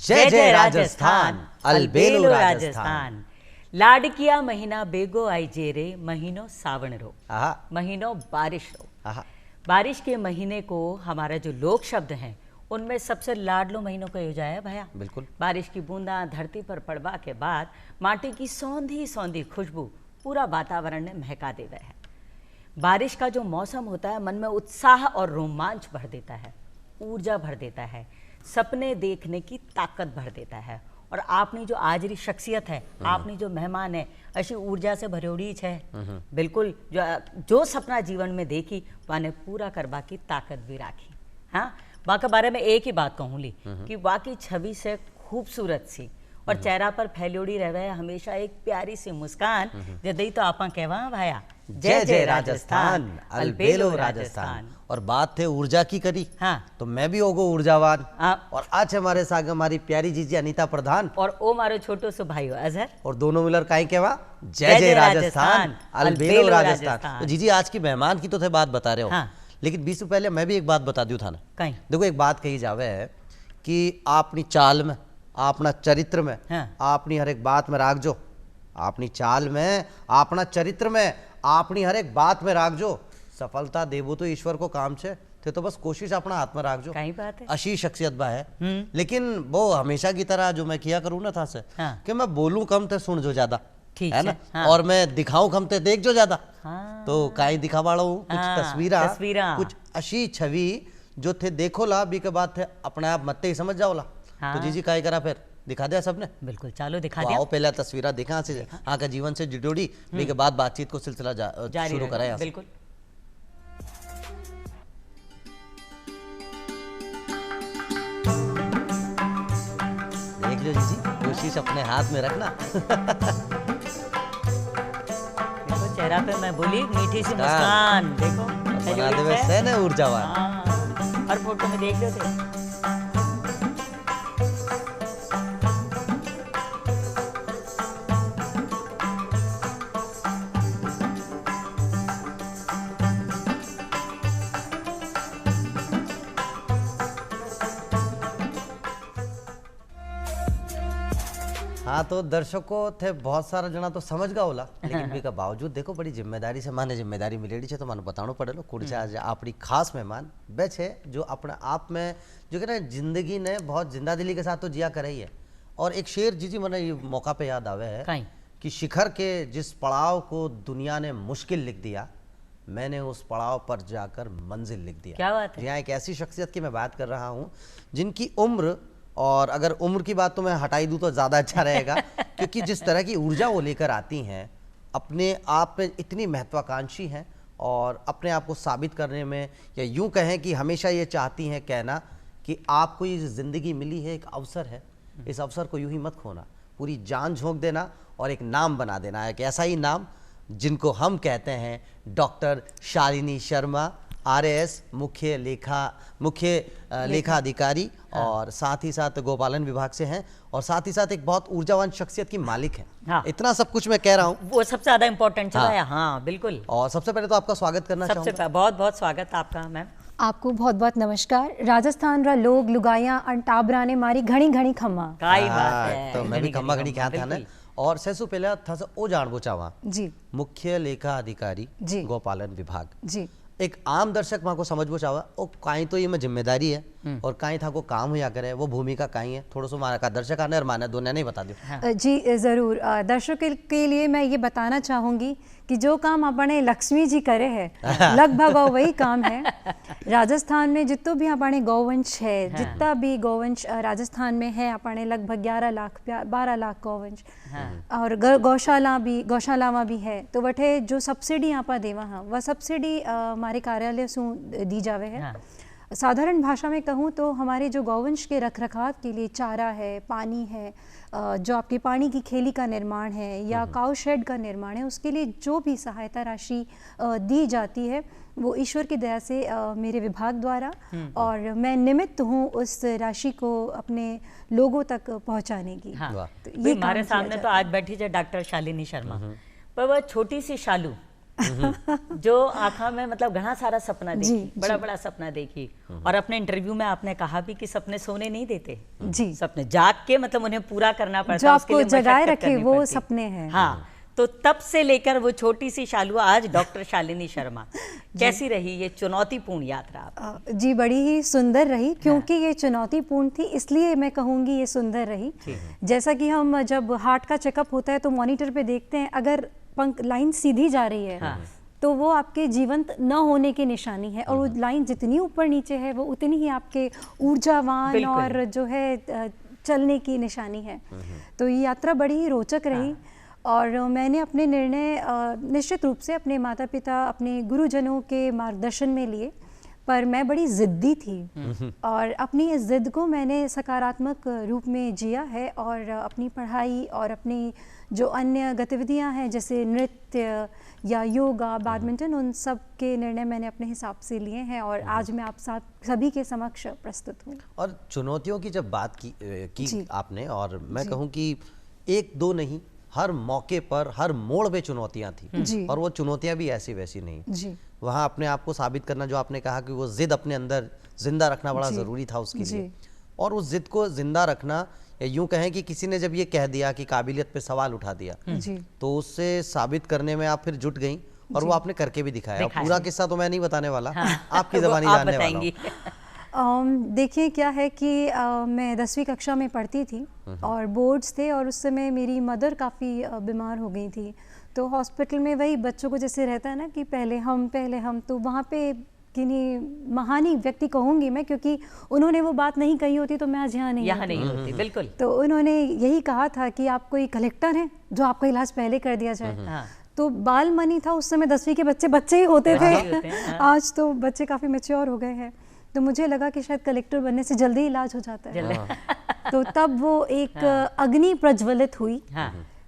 जय जय राजस्थान, अलबेलो राजस्थान। लाडकिया महीना बेगो आई जेरे, महीनों सावन रो, महीनों बारिश रो। बारिश के महीने को हमारा जो लोक शब्द हैं उनमें सबसे लाडलो महीनों का योजा है भैया। बिल्कुल। बारिश की बूंदा धरती पर पड़वा के बाद माटी की सौंधी सौंधी खुशबू पूरा वातावरण में महका देवे है। बारिश का जो मौसम होता है मन में उत्साह और रोमांच भर देता है, ऊर्जा भर देता है, सपने देखने की ताकत भर देता है। और आपनी जो आज री शख्सियत है, आपनी जो मेहमान है, अशी ऊर्जा से भरोड़ी है। बिल्कुल जो सपना जीवन में देखी वाने पूरा करवा की ताकत भी राखी। हाँ, वहाँ के बारे में एक ही बात कहूँगी कि वाकई छवि से खूबसूरत सी और चेहरा पर फैलोड़ी रहे हमेशा एक प्यारी सी मुस्कान जदई तो आपा कहवा भाया जय जय राजस्थान, अलबेलो राजस्थान। और बात थे ऊर्जा की करी। हाँ, तो मैं भी होगो ऊर्जावान। और आज हमारे साथ हमारी प्यारी जीजी अनीता प्रधान और ओ मारो छोटो सो भाई अजहर, और दोनों मिलकर काई कहवा जय जय राजस्थान, अलबेलो राजस्थान। तो जीजी आज की मेहमान की तो थे बात बता रहे हो। हाँ। लेकिन 20 पहले मैं भी एक बात बता दूं था ना। कहीं देखो एक बात कही जावे है कि आपनी चाल में, अपना चरित्र में, हाँ। आपनी हर एक बात में राख जो, अपनी चाल में, अपना चरित्र में, अपनी हर एक बात में राख जो। सफलता देवो तो ईश्वर को काम छे, थे तो बस कोशिश अपना हाथ में राख जो। कहीं बात है, अशी शख्सियत बा है। लेकिन वो हमेशा की तरह जो मैं किया करूँ ना था से, हाँ। कि मैं बोलूं कम थे सुन जो ज्यादा, ठीक है ना। हाँ। और मैं दिखाऊं कम थे देख जो ज्यादा। हाँ। तो काई दिखावाड़ा हूँ कुछ हाँ, तस्वीरा, कुछ अशी छवि जो थे देखो ला बी के बाद थे अपने आप मत ही समझ जाओ ला। हाँ। तो जीजी काई करा फिर दिखा दिया सबने। बिल्कुल, चलो दिखा तो दिया। आओ पहला तस्वीरा देखा से हाँ का जीवन से जुड़ोड़ी बी के बाद बातचीत को सिलसिला शुरू करा। बिल्कुल। देख लो जीजी, कोशिश अपने हाथ में रखना। देखो चेहरा पे मैं बोली मीठी सी मुस्कान, देखो बना देवे से न ऊर्जावान। हाँ, हर फोटो में देख लो थे। हाँ, तो दर्शकों थे बहुत सारा जना तो समझ गया होला, लेकिन भी का बावजूद देखो बड़ी जिम्मेदारी से माने जिम्मेदारी मिलेड़ी छे, तो माने बतानो पड़ेलो कुछ आज आपकी खास मेहमान बे छे जो अपने आप में जो कहना जिंदगी ने बहुत जिंदा दिली के साथ तो जिया करे ही है। और एक शेर जीजी मैंने ये मौका पे याद आवे है कि शिखर के जिस पड़ाव को दुनिया ने मुश्किल लिख दिया, मैंने उस पड़ाव पर जाकर मंजिल लिख दिया। क्या बात है। यहाँ एक ऐसी शख्सियत की मैं बात कर रहा हूँ जिनकी उम्र, और अगर उम्र की बात तो मैं हटाई दूं तो ज़्यादा अच्छा रहेगा, क्योंकि जिस तरह की ऊर्जा वो लेकर आती हैं, अपने आप में इतनी महत्वाकांक्षी हैं और अपने आप को साबित करने में, या यूं कहें कि हमेशा ये चाहती हैं कहना कि आपको ये ज़िंदगी मिली है एक अवसर है, इस अवसर को यूं ही मत खोना, पूरी जान झोंक देना और एक नाम बना देना। एक ऐसा ही नाम जिनको हम कहते हैं डॉक्टर शालिनी शर्मा, RAS मुख्य लेखा अधिकारी। हाँ। और साथ ही साथ गोपालन विभाग से हैं, और साथ ही साथ एक बहुत ऊर्जावान शख्सियत की मालिक हैं। हाँ। इतना सब कुछ मैं कह रहा हूँ, वो सबसे ज्यादा इंपॉर्टेंट चला है। हाँ बिल्कुल। और सबसे पहले तो आपका स्वागत करना चाहूँगा। बहुत बहुत स्वागत आपका मैम। आपको बहुत बहुत नमस्कार। राजस्थान रा लोग लुगाया टाबरा ने मारी घणी घणी खम्मा। काई बात है। तो मैं भी खम्मा घड़ी क्या था ना। और सैसु पहले था ओ जान बोचावा जी, मुख्य लेखा अधिकारी जी, गोपालन विभाग जी। एक आम दर्शक माँ को समझ वो चावा ओ काई तो ये में जिम्मेदारी है और काई था को काम हुआ करे, वो भूमिका काई है, थोड़ा सा मारा का दर्शक आने और माने दोनों नहीं बता दो। हाँ। जी ज़रूर। दर्शकों के लिए मैं ये बताना चाहूँगी कि जो काम अपने लक्ष्मी जी करे है लगभग वही काम है। राजस्थान में जितो भी अपने गौवंश है, जितना भी गौवंश राजस्थान में है, अपने लगभग 11 लाख 12 लाख गौवंश और गौशालावा भी है। तो वठे जो सब्सिडी आप देवा हाँ, वह सब्सिडी हमारे कार्यालय से दी जावे है। साधारण भाषा में कहूँ तो हमारे जो गौवंश के रखरखाव के लिए चारा है, पानी है, जो आपके पानी की खेली का निर्माण है या काउ शेड का निर्माण है, उसके लिए जो भी सहायता राशि दी जाती है वो ईश्वर की दया से मेरे विभाग द्वारा, और मैं निमित्त हूँ उस राशि को अपने लोगों तक पहुँचाने की। तो ये हमारे सामने तो आज बैठी है डॉक्टर शालिनी शर्मा, पर वह छोटी सी शालू जो आँखा में मतलब घना सारा सपना जी, देखी, बड़ा बड़ा सपना देखी। और अपने इंटरव्यू में आपने कहा भी कि सपने सोने नहीं देते, जी, सपने जाग के मतलब उन्हें पूरा करना पड़ता जो है, उसके आपको लिए जगाए मशक्कत रखे करनी वो पड़ती है। सपने हैं। हाँ, तो तब से लेकर वो छोटी सी शालुआ आज डॉक्टर शालिनी शर्मा, कैसी रही ये चुनौतीपूर्ण यात्रा आपकी? जी बड़ी ही सुंदर रही, क्योंकि ये चुनौतीपूर्ण थी इसलिए मैं कहूँगी ये सुंदर रही। जैसा कि हम जब हार्ट का चेकअप होता है तो मॉनिटर पे देखते हैं, अगर पंख लाइन सीधी जा रही है तो वो आपके जीवंत न होने की निशानी है, और वो लाइन जितनी ऊपर नीचे है वो उतनी ही आपके ऊर्जावान और जो है चलने की निशानी है। तो ये यात्रा बड़ी ही रोचक रही। और मैंने अपने निर्णय निश्चित रूप से अपने माता पिता, अपने गुरुजनों के मार्गदर्शन में लिए, पर मैं बड़ी ज़िद्दी थी और अपनी इस ज़िद को मैंने सकारात्मक रूप में जिया है। और अपनी पढ़ाई और अपनी जो अन्य गतिविधियां हैं जैसे नृत्य या योगा, बैडमिंटन, उन सब के निर्णय मैंने अपने हिसाब से लिए हैं और आज मैं आप सभी के समक्ष प्रस्तुत हूँ। और चुनौतियों की जब बात की आपने, और मैं कहूँ कि एक दो नहीं, हर मौके पर, हर मोड़ पे चुनौतियां थी, और वो चुनौतियां भी ऐसी वैसी नहीं जी। वहाँ अपने आप को साबित करना, जो आपने कहा कि वो जिद अपने अंदर जिंदा रखना बड़ा ज़रूरी था उसके लिए, और उस जिद को जिंदा रखना, या यूं कहें कि किसी ने जब ये कह दिया कि काबिलियत पे सवाल उठा दिया, तो उससे साबित करने में आप फिर जुट गई, और वो आपने करके भी दिखाया। पूरा किस्सा तो मैं नहीं बताने वाला, आपकी ज़बानी जानने वाला हूं। देखिए क्या है कि मैं 10वीं कक्षा में पढ़ती थी और बोर्ड्स थे, और उस समय मेरी मदर काफ़ी बीमार हो गई थी। तो हॉस्पिटल में वही बच्चों को जैसे रहता है ना कि पहले हम, तो वहाँ पे किन्हीं महानी व्यक्ति कहूँगी मैं, क्योंकि उन्होंने वो बात नहीं कही होती तो मैं आज यहाँ नहीं होती। बिल्कुल। तो उन्होंने यही कहा था कि आप कोई कलेक्टर हैं जो आपका इलाज पहले कर दिया जाए। तो बाल मनी था उस समय, 10वीं के बच्चे ही होते थे। आज तो बच्चे काफ़ी मैच्योर हो गए हैं। तो मुझे लगा कि शायद कलेक्टर बनने से जल्दी इलाज हो जाता है। तो तब वो एक अग्नि प्रज्वलित हुई,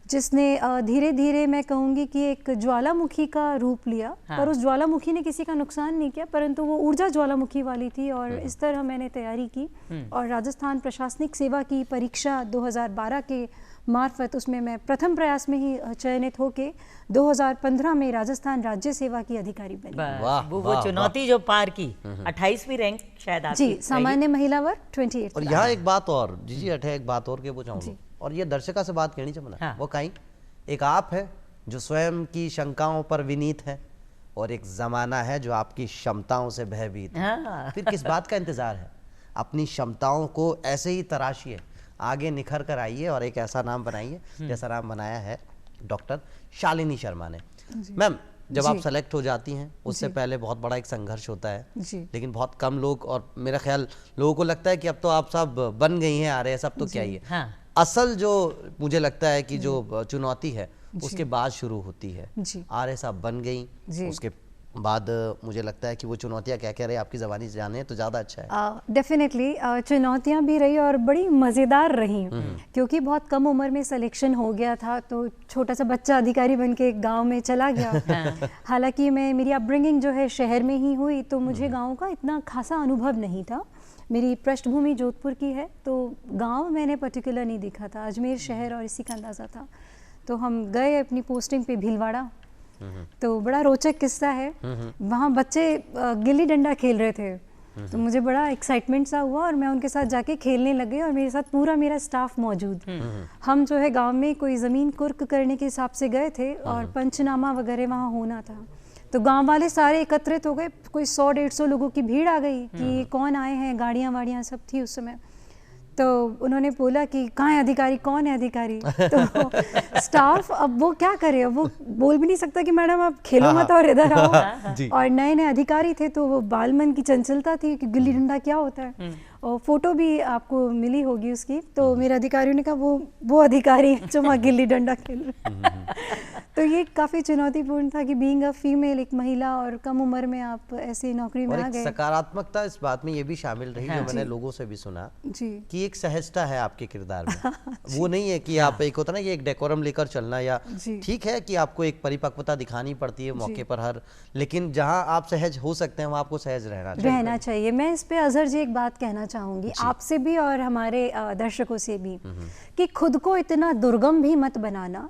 जिसने धीरे धीरे मैं कहूँगी कि एक ज्वालामुखी का रूप लिया। पर उस ज्वालामुखी ने किसी का नुकसान नहीं किया, परंतु वो ऊर्जा ज्वालामुखी वाली थी। और इस तरह मैंने तैयारी की और राजस्थान प्रशासनिक सेवा की परीक्षा 2012 के मार्फत, उसमें मैं प्रथम प्रयास में ही चयनित होके 2015 में राजस्थान राज्य सेवा की अधिकारी बनी। वो चुनौती जो पार की, 28वीं रैंक शायद आपकी। जी, सामान्य महिला वर्ग 28। और यहाँ एक बात और जी अठे एक बात और के पूछाऊँ, और ये दर्शका से बात कहनी चाहिए वो कहीं एक आप है जो स्वयं की शंकाओं पर विनीत है, और एक जमाना है जो आपकी क्षमताओं से भयभीत है। फिर किस बात का इंतजार है? अपनी क्षमताओं को ऐसे ही तराशिए, आगे निखर कर आइए और एक ऐसा नाम बनाइए जैसा नाम बनाया है डॉक्टर शालिनी शर्मा ने। मैम, जब आप सेलेक्ट हो जाती हैं उससे पहले बहुत बड़ा एक संघर्ष होता है, लेकिन बहुत कम लोग, और मेरा ख्याल लोगों को लगता है कि अब तो आप सब बन गई हैं, आ रहे हैं सब, तो क्या ही है। असल जो मुझे लगता है कि जो चुनौती है उसके बाद शुरू होती है। आर्य साहब बन गई, उसके बाद मुझे लगता है कि वो चुनौतियाँ क्या कह रहे हैं आपकी ज़बानी से जाने तो ज़्यादा अच्छा है। डेफिनेटली चुनौतियाँ भी रही और बड़ी मज़ेदार रही, क्योंकि बहुत कम उम्र में सिलेक्शन हो गया था। तो छोटा सा बच्चा अधिकारी बन के गाँव में चला गया। हालांकि मेरी अपब्रिंगिंग जो है शहर में ही हुई, तो मुझे गाँव का इतना खासा अनुभव नहीं था। मेरी पृष्ठभूमि जोधपुर की है, तो गांव मैंने पर्टिकुलर नहीं देखा था, अजमेर शहर और इसी का अंदाज़ा था। तो हम गए अपनी पोस्टिंग पे भीलवाड़ा। तो बड़ा रोचक किस्सा है, वहाँ बच्चे गिल्ली डंडा खेल रहे थे, तो मुझे बड़ा एक्साइटमेंट सा हुआ और मैं उनके साथ जाके खेलने लग गई, और मेरे साथ पूरा मेरा स्टाफ मौजूद। हम जो है गाँव में कोई ज़मीन कुर्क करने के हिसाब से गए थे और पंचनामा वगैरह वहाँ होना था। तो गांव वाले सारे एकत्रित हो गए, कोई 100-150 लोगों की भीड़ आ गई कि कौन आए हैं, गाड़ियां वाड़ियां सब थी उस समय। तो उन्होंने बोला कि कहाँ है अधिकारी, कौन है अधिकारी? तो स्टाफ अब वो क्या करे, अब वो बोल भी नहीं सकता कि मैडम आप खेलो मत और इधर आओ। और नए नए अधिकारी थे, तो वो बालमन की चंचलता थी कि गिल्ली डंडा क्या होता है, और फोटो भी आपको मिली होगी उसकी। तो मेरे अधिकारियों ने कहा वो अधिकारी है जो वहाँ गिल्ली डंडा खेल रहे। तो ये काफ़ी चुनौतीपूर्ण था कि बीइंग अ फीमेल, एक महिला, और कम उम्र में आप ऐसी नौकरी में आ गए। सकारात्मकता इस बात में ये भी शामिल रही, जो मैंने लोगों से भी सुना कि एक सहजता है आपके किरदार में। वो नहीं है कि आप एक होता ना कि एक डेकोरम लेकर चलना, या ठीक है कि आपको एक परिपक्वता दिखानी पड़ती है मौके पर हर, लेकिन जहाँ आप सहज हो सकते हैं वहाँ आपको सहज रहना चाहिए। मैं इस पे अजहर जी एक बात कहना चाहूँगी आपसे भी और हमारे दर्शकों से भी, कि खुद को इतना दुर्गम भी मत बनाना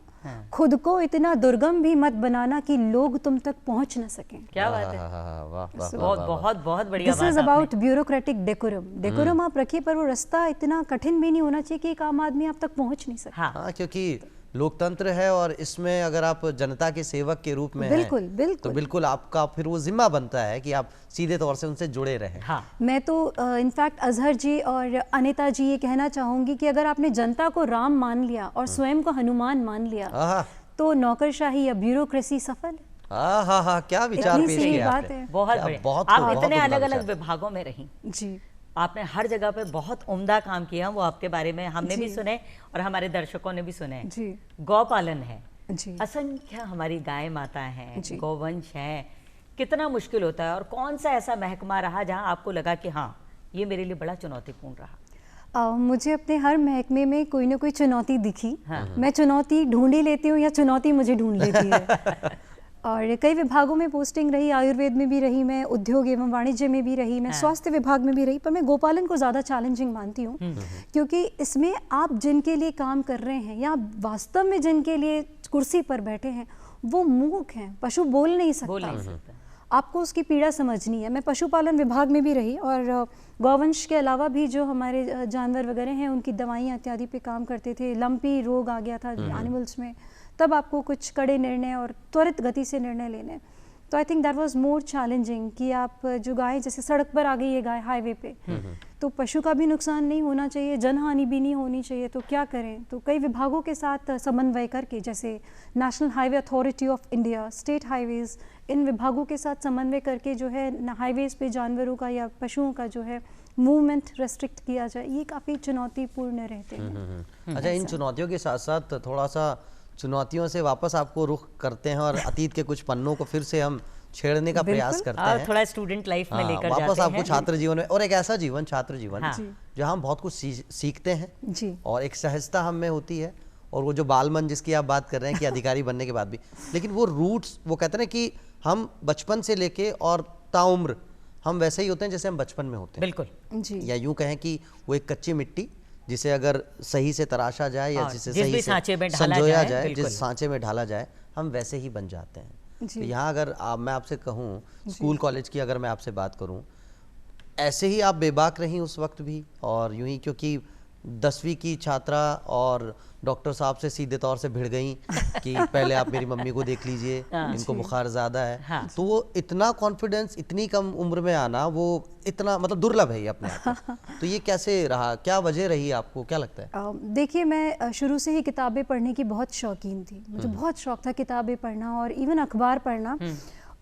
खुद को इतना दुर्गम भी मत बनाना कि लोग तुम तक पहुंच ना सकें। क्या बात है, वाह वाह बहुत बहुत बहुत बढ़िया दिस बात इज आपने। About bureaucratic decorum. डेकोरम आप रखिए, पर वो रास्ता इतना कठिन भी नहीं होना चाहिए कि एक आम आदमी आप तक पहुंच नहीं सके। हाँ, हाँ, क्योंकि लोकतंत्र है और इसमें अगर आप जनता के सेवक के रूप में हैं, बिल्कुल, बिल्कुल। तो बिल्कुल आपका फिर वो जिम्मा बनता है कि आप सीधे तौर से उनसे जुड़े रहें। हाँ, मैं तो इनफैक्ट अजहर जी और अनिता जी ये कहना चाहूंगी कि अगर आपने जनता को राम मान लिया और स्वयं को हनुमान मान लिया आहा, तो नौकरशाही या ब्यूरोक्रेसी सफल है। आहा, हा, क्या विचार इतनी पेश सही किया बात आपने। है। बहुत क्या, बढ़िया। बहुत आप बहुत इतने उम्दा अलग अलग विचार। विभागों में रही, जी आपने हर जगह पे बहुत उम्दा काम किया, वो आपके बारे में हमने भी जी। सुने और हमारे दर्शकों ने भी सुने। जी गौपालन है, जी असंख्य हमारी गाय माता हैं, जी। गौवंश हैं, कितना मुश्किल होता है और कौन सा ऐसा महकमा रहा जहां आपको लगा कि हाँ ये मेरे लिए बड़ा चुनौतीपूर्ण रहा? मुझे अपने हर महकमे में कोई ना कोई चुनौती दिखी। हाँ। मैं चुनौती ढूंढ ही लेती हूँ या चुनौती मुझे ढूंढ लेती है। और कई विभागों में पोस्टिंग रही, आयुर्वेद में भी रही मैं, उद्योग एवं वाणिज्य में भी रही मैं, स्वास्थ्य विभाग में भी रही, पर मैं गोपालन को ज़्यादा चैलेंजिंग मानती हूँ क्योंकि इसमें आप जिनके लिए काम कर रहे हैं या आप वास्तव में जिनके लिए कुर्सी पर बैठे हैं वो मूक हैं, पशु बोल नहीं बोल सकता। नहीं सकता। आपको उसकी पीड़ा समझनी है। मैं पशुपालन विभाग में भी रही और गौवंश के अलावा भी जो हमारे जानवर वगैरह हैं उनकी दवाइयाँ इत्यादि पे काम करते थे। लंपी रोग आ गया था एनिमल्स में, तब आपको कुछ कड़े निर्णय और त्वरित गति से निर्णय लेने। तो I think that was more challenging कि आप जो गाय जैसे सड़क पर आ गई है गाय हाईवे पे, तो पशु का भी नुकसान नहीं होना चाहिए, जनहानि भी नहीं होनी चाहिए, तो क्या करें? तो कई विभागों के साथ समन्वय करके, जैसे national highway authority of India, state highways, इन विभागों के साथ समन्वय करके जो है हाईवेज पे जानवरों का या पशुओं का जो है मूवमेंट रेस्ट्रिक्ट किया जाए, ये काफ़ी चुनौतीपूर्ण रहते हैं। अच्छा, इन चुनौतियों के साथ साथ थोड़ा सा चुनौतियों से वापस आपको रुख करते हैं और अतीत के कुछ पन्नों को फिर से हम छेड़ने का प्रयास करते और हैं। थोड़ा स्टूडेंट लाइफ में हाँ, लेकर वापस जाते आपको हैं। छात्र जीवन में, और एक ऐसा जीवन, छात्र जीवन, हाँ। जहाँ हम बहुत कुछ सीखते हैं जी और एक सहजता हम में होती है, और वो जो बालमन जिसकी आप बात कर रहे हैं कि अधिकारी बनने के बाद भी, लेकिन वो रूट्स, वो कहते हैं ना कि हम बचपन से लेके और ताउम्र हम वैसे ही होते हैं जैसे हम बचपन में होते हैं। बिल्कुल जी या यूं कहें कि वो एक कच्ची मिट्टी जिसे अगर सही से तराशा जाए या हाँ, जिसे जिस सही भी से सांचे में ढाला संजोया जाए, जाए, बिल्कुल। जिस सांचे में ढाला जाए, हम वैसे ही बन जाते हैं। जी। तो यहाँ अगर मैं आपसे कहूँ, स्कूल कॉलेज की अगर मैं आपसे बात करूँ, ऐसे ही आप बेबाक रहीं उस वक्त भी, और यूं ही क्योंकि 10वीं की छात्रा और डॉक्टर साहब से सीधे तौर से भिड़ गई कि पहले आप मेरी मम्मी को देख लीजिए, इनको बुखार ज़्यादा है। हाँ। तो वो इतना कॉन्फिडेंस इतनी कम उम्र में आना, वो इतना मतलब दुर्लभ है ये अपने आप में। तो ये कैसे रहा, क्या वजह रही आपको, क्या लगता है? देखिए, मैं शुरू से ही किताबें पढ़ने की बहुत शौकीन थी। मुझे बहुत शौक था किताबें पढ़ना और इवन अखबार पढ़ना।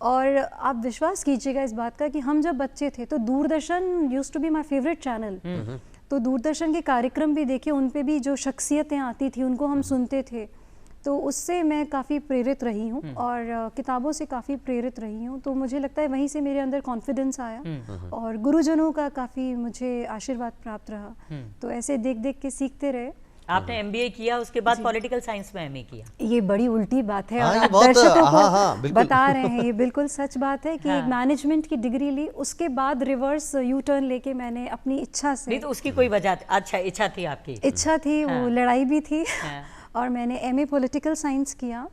और आप विश्वास कीजिएगा इस बात का कि हम जब बच्चे थे तो Doordarshan used to be my favourite channel. तो दूरदर्शन के कार्यक्रम भी देखिए, उन पे भी जो शख्सियतें आती थी उनको हम सुनते थे, तो उससे मैं काफ़ी प्रेरित रही हूँ और किताबों से काफ़ी प्रेरित रही हूँ। तो मुझे लगता है वहीं से मेरे अंदर कॉन्फिडेंस आया और गुरुजनों का काफ़ी मुझे आशीर्वाद प्राप्त रहा। तो ऐसे देख देख के सीखते रहे। आपने एमबीए किया, उसके बाद पॉलिटिकल साइंस में एमए किया। ये बड़ी उल्टी बात है हाँ, और ये आप बहुत- दर्शकों को हाँ, बिल्कुल। बता रहे हैं, ये बिल्कुल सच बात है कि हाँ। एक मैनेजमेंट की डिग्री ली, उसके बाद रिवर्स यू टर्न लेके मैंने अपनी इच्छा से, नहीं तो उसकी कोई वजह, अच्छा इच्छा थी आपकी? इच्छा थी, हाँ। वो लड़ाई भी थी हाँ। और मैंने एमए पॉलिटिकल साइंस किया।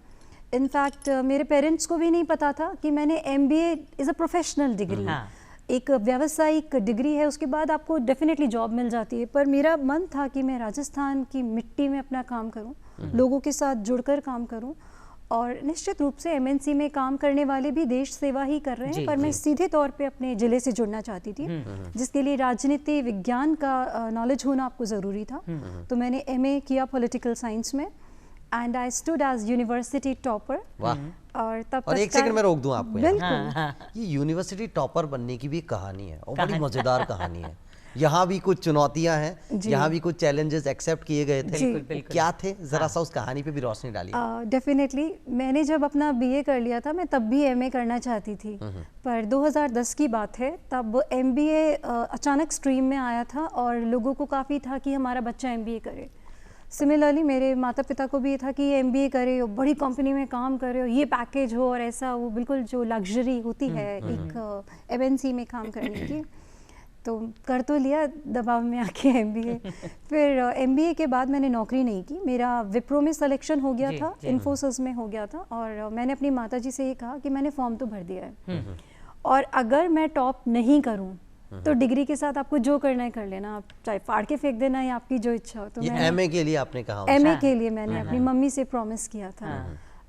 इनफैक्ट मेरे पेरेंट्स को भी नहीं पता था कि मैंने MBA is a professional degree, हाँ। एक व्यावसायिक डिग्री है, उसके बाद आपको डेफिनेटली जॉब मिल जाती है। पर मेरा मन था कि मैं राजस्थान की मिट्टी में अपना काम करूं, लोगों के साथ जुड़कर काम करूं, और निश्चित रूप से एमएनसी में काम करने वाले भी देश सेवा ही कर रहे जी, हैं, पर मैं जी। सीधे तौर पे अपने ज़िले से जुड़ना चाहती थी, जिसके लिए राजनीति विज्ञान का नॉलेज होना आपको ज़रूरी था। तो मैंने एमए किया पॉलिटिकल साइंस में and I stood as university topper. वाह। और तब और एक सेकंड में रोक दूं आपको यहाँ। बिल्कुल। ये यूनिवर्सिटी टॉपर बनने की भी कहानी है और बड़ी मजेदार कहानी है। यहाँ भी कुछ चुनौतियां हैं, यहाँ भी कुछ चैलेंजेस एक्सेप्ट किए गए थे। जी। बिल्कुल। क्या थे, जरा सा उस कहानी पे भी रोशनी डालिए। डेफिनेटली मैंने जब अपना बीए कर लिया था, मैं तब भी एमए करना चाहती थी, पर 2010 की बात है, तब एमबीए अचानक स्ट्रीम में आया था और लोगों को काफ़ी था कि हमारा बच्चा एमबीए करे। सिमिलरली मेरे माता पिता को भी ये था कि ये एमबीए करे और बड़ी कंपनी में काम करे और ये पैकेज हो और ऐसा, वो बिल्कुल जो लग्जरी होती है एक एमएनसी में काम करने की। तो कर तो लिया दबाव में आके एमबीए। फिर एमबीए के बाद मैंने नौकरी नहीं की, मेरा विप्रो में सिलेक्शन हो गया था, इन्फोसिस में हो गया था, और मैंने अपनी माताजी से ये कहा कि मैंने फॉर्म तो भर दिया है और अगर मैं टॉप नहीं करूं तो डिग्री के साथ आपको जो करना है कर लेना, आप चाहे फाड़ के फेंक देना या आपकी जो इच्छा हो। तो ये मैं एमए के लिए आपने कहा? एमए के लिए मैंने अपनी मम्मी से प्रॉमिस किया था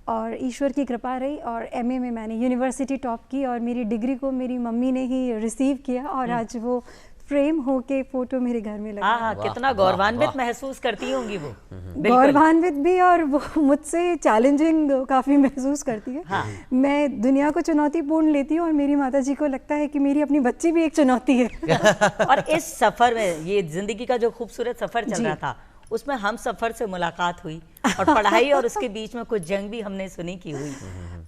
और ईश्वर की कृपा रही और एमए में मैंने यूनिवर्सिटी टॉप की और मेरी डिग्री को मेरी मम्मी ने ही रिसीव किया और आज वो फ्रेम होके फोटो मेरे घर में लगा। हाँ, कितना गौरवान्वित महसूस करती होंगी वो। गौरवान्वित भी और वो मुझसे चैलेंजिंग काफ़ी महसूस करती है। हाँ। मैं दुनिया को चुनौतीपूर्ण लेती हूँ और मेरी माताजी को लगता है कि मेरी अपनी बच्ची भी एक चुनौती है। और इस सफर में, ये जिंदगी का जो खूबसूरत सफर चल रहा था, उसमें हम सफर से मुलाकात हुई और पढ़ाई और उसके बीच में कुछ जंग भी हमने सुनी की हुई,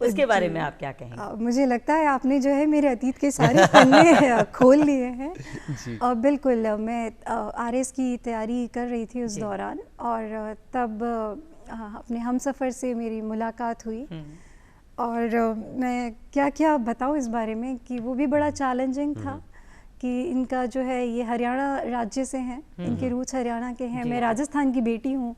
उसके बारे में आप क्या कहेंगे? मुझे लगता है आपने जो है मेरे अतीत के सारे पन्ने खोल लिए हैं। और बिल्कुल मैं आरएस की तैयारी कर रही थी उस दौरान और तब अपने हमसफ़र से मेरी मुलाकात हुई और मैं क्या क्या बताऊँ इस बारे में कि वो भी बड़ा चैलेंजिंग था कि इनका जो है ये हरियाणा राज्य से हैं, इनके रूट्स हरियाणा के हैं, मैं राजस्थान की बेटी हूँ,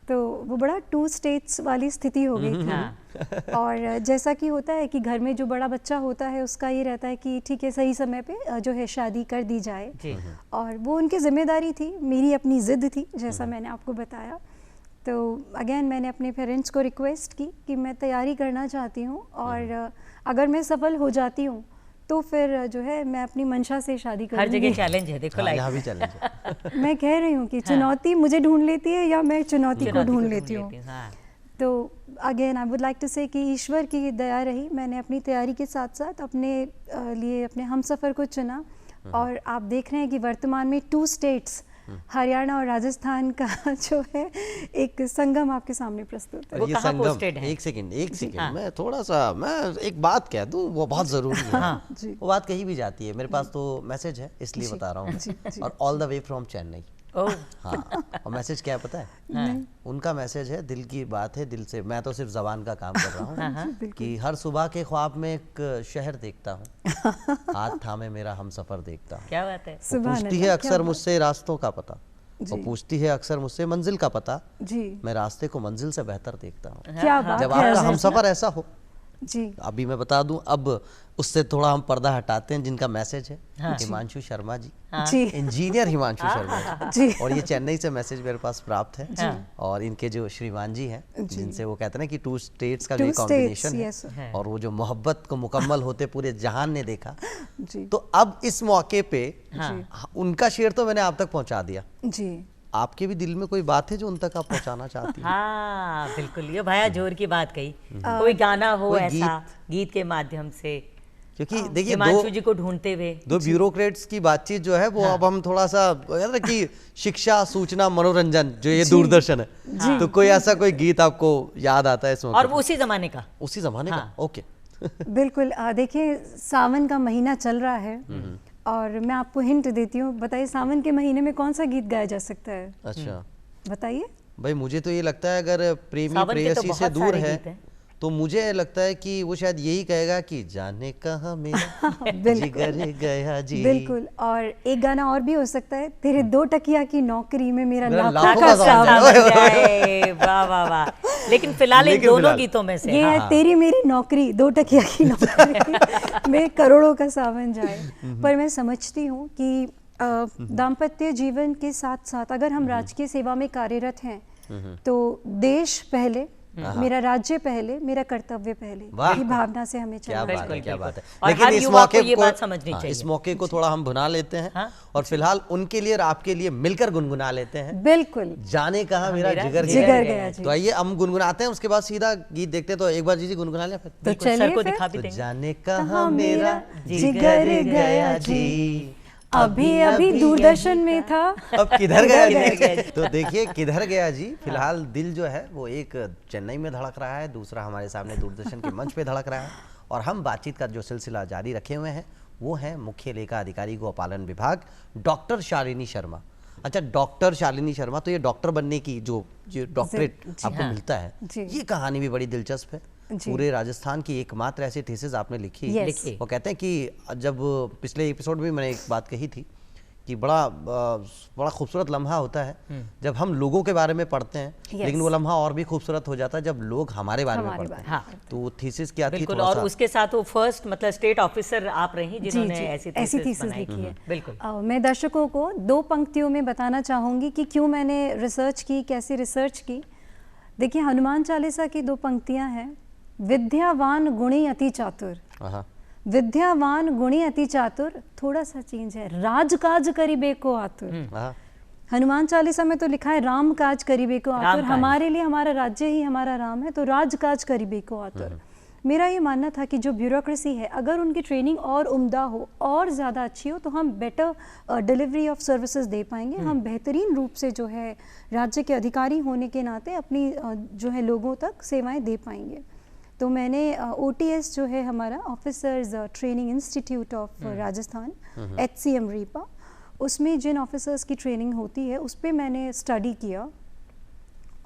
तो वो बड़ा 2 स्टेट्स वाली स्थिति हो गई थी। और जैसा कि होता है कि घर में जो बड़ा बच्चा होता है उसका ये रहता है कि ठीक है सही समय पे जो है शादी कर दी जाए, और वो उनकी जिम्मेदारी थी, मेरी अपनी ज़िद थी जैसा मैंने आपको बताया। तो अगेन मैंने अपने पेरेंट्स को रिक्वेस्ट की कि मैं तैयारी करना चाहती हूँ और अगर मैं सफल हो जाती हूँ तो फिर जो है मैं अपनी मंशा से शादी करूंगी। हर जगह चैलेंज है, देखो लाइफ यहाँ भी चैलेंज है। मैं कह रही हूँ कि चुनौती मुझे ढूंढ लेती है या मैं चुनौती को ढूंढ लेती हूँ। तो again I would like to say कि ईश्वर की दया रही, मैंने अपनी तैयारी के साथ साथ अपने लिए अपने हमसफ़र को चुना और आप देख रहे हैं कि वर्तमान में 2 स्टेट्स हरियाणा और राजस्थान का जो है एक संगम आपके सामने प्रस्तुत है। वो ये कहाँ संगम, posted है? एक सेकंड मैं थोड़ा सा मैं एक बात कह दूं, वो बहुत जरूरी है। वो बात कही भी जाती है, मेरे पास तो मैसेज है इसलिए बता रहा हूँ, और all the way from Chennai. हाँ, और मैसेज क्या है पता है? उनका मैसेज है, दिल की बात है, दिल से, मैं तो सिर्फ जबान का काम कर रहा हूँ कि हर सुबह के ख्वाब में एक शहर देखता हूँ, हाथ थामे मेरा हमसफर देखता हूँ। क्या बात है? वो पूछती है अक्सर मुझसे रास्तों का पता, वो पूछती है अक्सर मुझसे मंजिल का पता, मैं रास्ते को मंजिल से बेहतर देखता हूँ। क्या बात जब है आपका हमसफर ऐसा हो जी। अभी मैं बता दूं, अब उससे थोड़ा हम पर्दा हटाते हैं, जिनका मैसेज है हिमांशु शर्मा जी, इंजीनियर हिमांशु शर्मा जी, और ये चेन्नई से मैसेज मेरे पास प्राप्त है। और इनके जो श्रीमान जी हैं, जिनसे वो कहते हैं ना कि 2 स्टेट्स का जो कॉम्बिनेशन है, और वो जो मोहब्बत को मुकम्मल होते पूरे जहान ने देखा, तो अब इस मौके पे उनका शेर तो मैंने आप तक पहुंचा दिया जी। आपके भी दिल में कोई बात है जो उन तक आप पहुंचाना चाहती हैं? हाँ बिल्कुल, ये भाया जोर की बात कही, कोई गाना हो, कोई ऐसा गीत के माध्यम से, क्योंकि देखिए हिमांशु जी को ढूंढते हुए 2 ब्यूरोक्रेट्स की बातचीत जो है वो अब हम थोड़ा सा कहते हैं कि शिक्षा, सूचना, मनोरंजन जो ये दूरदर्शन है, तो कोई ऐसा कोई गीत आपको याद आता है इसमें? और वो उसी जमाने का ओके। बिल्कुल, देखिए सावन का महीना चल रहा है और मैं आपको हिंट देती हूँ, बताइए सावन के महीने में कौन सा गीत गाया जा सकता है? अच्छा बताइए भाई, मुझे तो ये लगता है अगर प्रेमी प्रेयसी से दूर है तो मुझे लगता है कि वो शायद यही कहेगा कि जाने कहाँ मेरा जिगर गया जी। बिल्कुल, और एक गाना और भी हो सकता है, तेरे 2 टकिया की नौकरी में मेरा लाखों का सावन। वाह वाह वाह। लेकिन फिलहाल इन दोनों गीतों में से ये है तेरी मेरी नौकरी, 2 टकिया की नौकरी में करोड़ों का सावन जाए। पर मैं समझती हूँ कि दाम्पत्य जीवन के साथ साथ अगर हम राजकीय सेवा में कार्यरत हैं तो देश पहले, मेरा राज्य पहले, मेरा कर्तव्य पहले की भावना से हमें चलना चाहिए। क्या बात है। लेकिन इस मौके को बात समझनी चाहिए, इस मौके को थोड़ा हम भुना लेते हैं और फिलहाल उनके लिए और आपके लिए मिलकर गुनगुना लेते हैं। बिल्कुल, जाने कहाँ मेरा जिगर गया जी। तो आइए हम गुनगुनाते हैं, उसके बाद सीधा गीत देखते हैं। तो एक बार जी गुनगुना लिया फिर तो चलिए को दिखा भी देंगे। जाने कहाँ मेरा जिगर गया जी, अभी अभी दूरदर्शन में था, अब किधर गया जी। तो देखिए किधर गया जी, फिलहाल दिल जो है वो एक चेन्नई में धड़क रहा है, दूसरा हमारे सामने दूरदर्शन के मंच पे धड़क रहा है, और हम बातचीत का जो सिलसिला जारी रखे हुए हैं वो है मुख्य लेखा अधिकारी गोपालन विभाग, डॉक्टर शालिनी शर्मा। अच्छा, डॉक्टर शालिनी शर्मा, तो ये डॉक्टर बनने की जो डॉक्टरेट आपको मिलता है, ये कहानी भी बड़ी दिलचस्प है। पूरे राजस्थान की एकमात्र ऐसी थीसिस आपने लिखी। वो कहते हैं कि जब पिछले एपिसोड में मैंने एक बात कही थी कि बड़ा खूबसूरत लम्हा होता है जब हम लोगों के बारे में पढ़ते हैं, लेकिन वो लम्हा और भी खूबसूरत हो जाता है जब लोग हमारे बारे में पढ़ते हैं। हाँ। तो थीसिस क्या थी? बिल्कुल, और उसके साथ वो फर्स्ट मतलब स्टेट ऑफिसर आप रही जिन्होंने ऐसी थीसिस बनाई। लिखी है। बिल्कुल। मैं दर्शकों को 2 पंक्तियों में बताना चाहूँगी कि क्यों मैंने रिसर्च की, कैसे रिसर्च की। देखिए, हनुमान चालीसा की 2 पंक्तियाँ हैं, विद्यावान गुणी अति चातुर। विद्यावान गुणी अति चातुर, थोड़ा सा चेंज है, राजकाज करिबे को आतुर। हनुमान चालीसा में तो लिखा है राम काज करिबे को आतुर, हमारे लिए हमारा राज्य ही हमारा राम है, तो राजकाज करिबे को आतुर। मेरा ये मानना था कि जो ब्यूरोक्रेसी है, अगर उनकी ट्रेनिंग और उम्दा हो और ज़्यादा अच्छी हो तो हम बेटर डिलीवरी ऑफ सर्विसेज दे पाएंगे, हम बेहतरीन रूप से जो है राज्य के अधिकारी होने के नाते अपनी जो है लोगों तक सेवाएं दे पाएंगे। तो मैंने OTS जो है हमारा officers training institute of Rajasthan, HCM RIPA, उसमें जिन ऑफिसर्स की ट्रेनिंग होती है उस पर मैंने स्टडी किया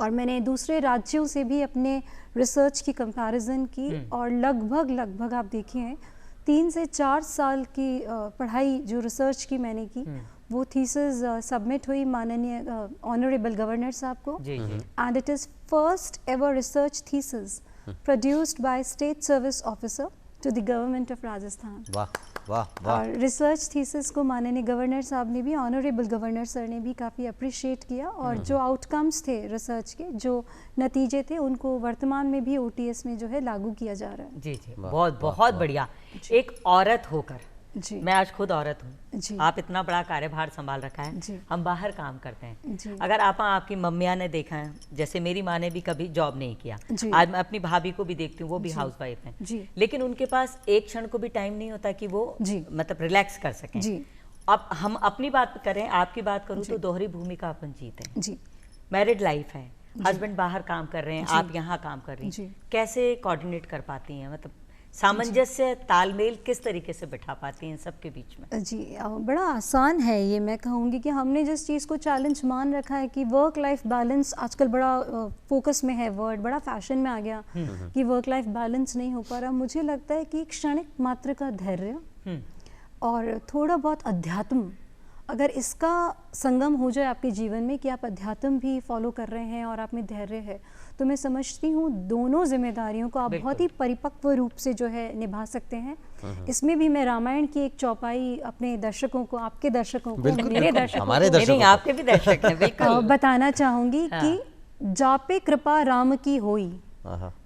और मैंने दूसरे राज्यों से भी अपने रिसर्च की कंपैरिजन की और लगभग आप देखिए 3 से 4 साल की पढ़ाई जो रिसर्च की मैंने की वो थीसिस सबमिट हुई माननीय ऑनरेबल गवर्नर साहब को, and it is first ever research thesis produced by State Service Officer to the Government of Rajasthan। वाह वाह वाह। और रिसर्च थीसिस को माननीय गवर्नर साहब ने भी, ऑनरेबल गवर्नर सर ने भी काफ़ी अप्रिशिएट किया और जो आउटकम्स थे रिसर्च के, जो नतीजे थे, उनको वर्तमान में भी OTS में जो है लागू किया जा रहा है। जी जी, बहुत बहुत बढ़िया। एक औरत होकर, जी, मैं आज खुद औरत हूँ, जी, आप इतना बड़ा कार्यभार संभाल रखा है, जी, हम बाहर काम करते हैं। जी, अगर आपकी मम्मियाँ ने देखा है, जैसे मेरी माँ ने भी कभी जॉब नहीं किया, जी, आज मैं अपनी भाभी को भी देखती हूँ, वो भी हाउसवाइफ है, जी, लेकिन उनके पास एक क्षण को भी टाइम नहीं होता कि वो जी, मतलब रिलैक्स कर सकें। जी, अब हम अपनी बात करें, आपकी बात करूँ तो दोहरी भूमिका अपन जीते हैं। जी, मैरिड लाइफ है, हस्बैंड बाहर काम कर रहे हैं, आप यहाँ काम कर रही हैं, कैसे कोऑर्डिनेट कर पाती हैं, मतलब सामंजस्य तालमेल किस तरीके से बिठा पाती हैं सबके बीच में? जी, बड़ा आसान है ये। मैं कहूँगी कि हमने जिस चीज़ को चैलेंज मान रखा है कि वर्क लाइफ बैलेंस आजकल बड़ा फोकस में है, वर्ड बड़ा फैशन में आ गया कि वर्क लाइफ बैलेंस नहीं हो पा रहा। मुझे लगता है कि क्षणिक मात्र का धैर्य और थोड़ा बहुत अध्यात्म, अगर इसका संगम हो जाए आपके जीवन में कि आप अध्यात्म भी फॉलो कर रहे हैं और आप में धैर्य है, तो मैं समझती हूँ दोनों जिम्मेदारियों को आप बहुत ही परिपक्व रूप से जो है निभा सकते हैं। इसमें भी मैं रामायण की एक चौपाई अपने दर्शकों को, आपके दर्शकों को, मेरे दर्शकों को, आपके भी दर्शक हैं, बिल्कुल बताना चाहूँगी कि जापे कृपा राम की होई,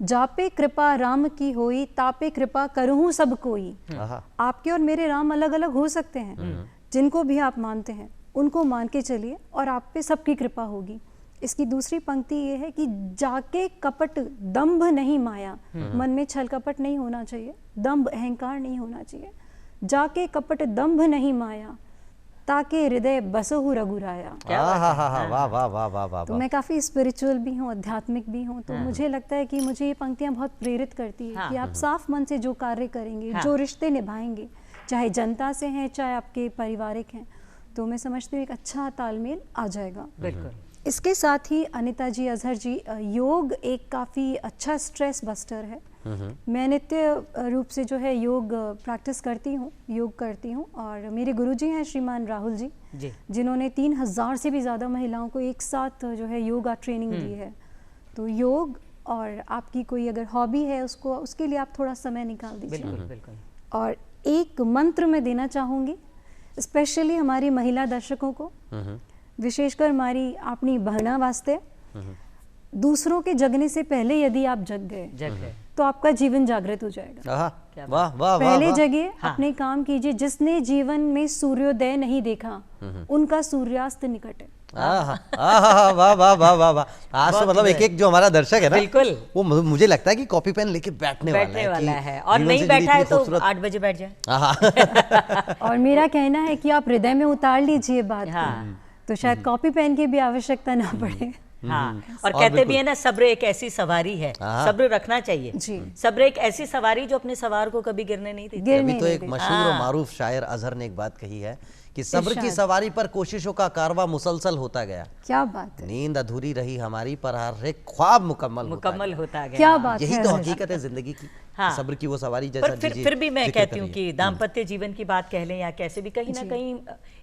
जापे कृपा राम की होई, तापे कृपा करहूँ सब कोई। आपके और मेरे राम अलग अलग हो सकते हैं, जिनको भी आप मानते हैं उनको मान के चलिए और आप पे सबकी कृपा होगी। इसकी दूसरी पंक्ति ये है कि जाके कपट दंभ नहीं माया, मन में छल कपट नहीं होना चाहिए, दंभ अहंकार नहीं होना चाहिए। जाके कपट दंभ नहीं माया, ताके हृदय बसहु रघुराया। वाह वाह वाह वाह। तो मैं काफ़ी स्पिरिचुअल भी हूँ, आध्यात्मिक भी हूँ, तो मुझे लगता है कि मुझे ये पंक्तियाँ बहुत प्रेरित करती है कि आप साफ मन से जो कार्य करेंगे, जो रिश्ते निभाएंगे, चाहे जनता से हैं चाहे आपके पारिवारिक हैं, तो मैं समझती हूँ एक अच्छा तालमेल आ जाएगा। बिल्कुल। इसके साथ ही अनिता जी, अजहर जी, योग एक काफ़ी अच्छा स्ट्रेस बस्टर है। मैं नित्य रूप से जो है योग प्रैक्टिस करती हूँ, योग करती हूँ, और मेरे गुरुजी हैं श्रीमान राहुल जी, जिन्होंने 3000 से भी ज़्यादा महिलाओं को एक साथ जो है योगा ट्रेनिंग दी है। तो योग और आपकी कोई अगर हॉबी है उसको, उसके लिए आप थोड़ा समय निकाल दीजिए। बिल्कुल बिल्कुल। और एक मंत्र मैं देना चाहूँगी स्पेशली हमारी महिला दर्शकों को, विशेषकर हमारी अपनी बहना वास्ते, दूसरों के जगने से पहले यदि आप जग गए तो आपका जीवन जागृत हो जाएगा। वाह वाह। पहले जगिए, अपने काम कीजिए। जिसने जीवन में सूर्योदय नहीं देखा उनका सूर्यास्त निकट है। वाह वाह वाह वाह वाह। आज तो मतलब एक जो हमारा दर्शक है ना, बिल्कुल, वो मुझे लगता है कि कॉपी पेन लेके बैठने वाला है और नहीं बैठा है तो 8 बजे बैठ जाए। और मेरा कहना है कि आप हृदय में उतार लीजिए बात तो शायद कॉपी पेन की भी आवश्यकता ना पड़े। और कहते भी है ना, सब्र एक ऐसी सवारी है, सब्र रखना चाहिए जी। सब्र एक ऐसी सवारी जो अपने सवार को कभी गिरने नहीं देती। अभी तो एक मशहूर और मारूफ शायर अजहर ने एक बात कही है कि सब्र की इरशाद। सवारी पर कोशिशों का कारवां मुसलसल होता गया, क्या बात है, नींद अधूरी रही हमारी पर हर एक ख्वाब मुकम्मल होता गया। क्या बात यही है तो अजीज। हकीकत है जिंदगी की। हाँ। सब्र की वो सवारी जैसा पर जी फिर भी मैं जिक्र कहती हूँ करिए। कि दाम्पत्य जीवन की बात कह लें या कैसे भी, कहीं ना कहीं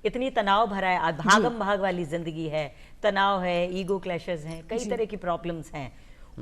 इतनी तनाव भरा है, भागम भाग वाली जिंदगी है, तनाव है, ईगो क्लैशेस हैं, कई तरह की प्रॉब्लम्स हैं,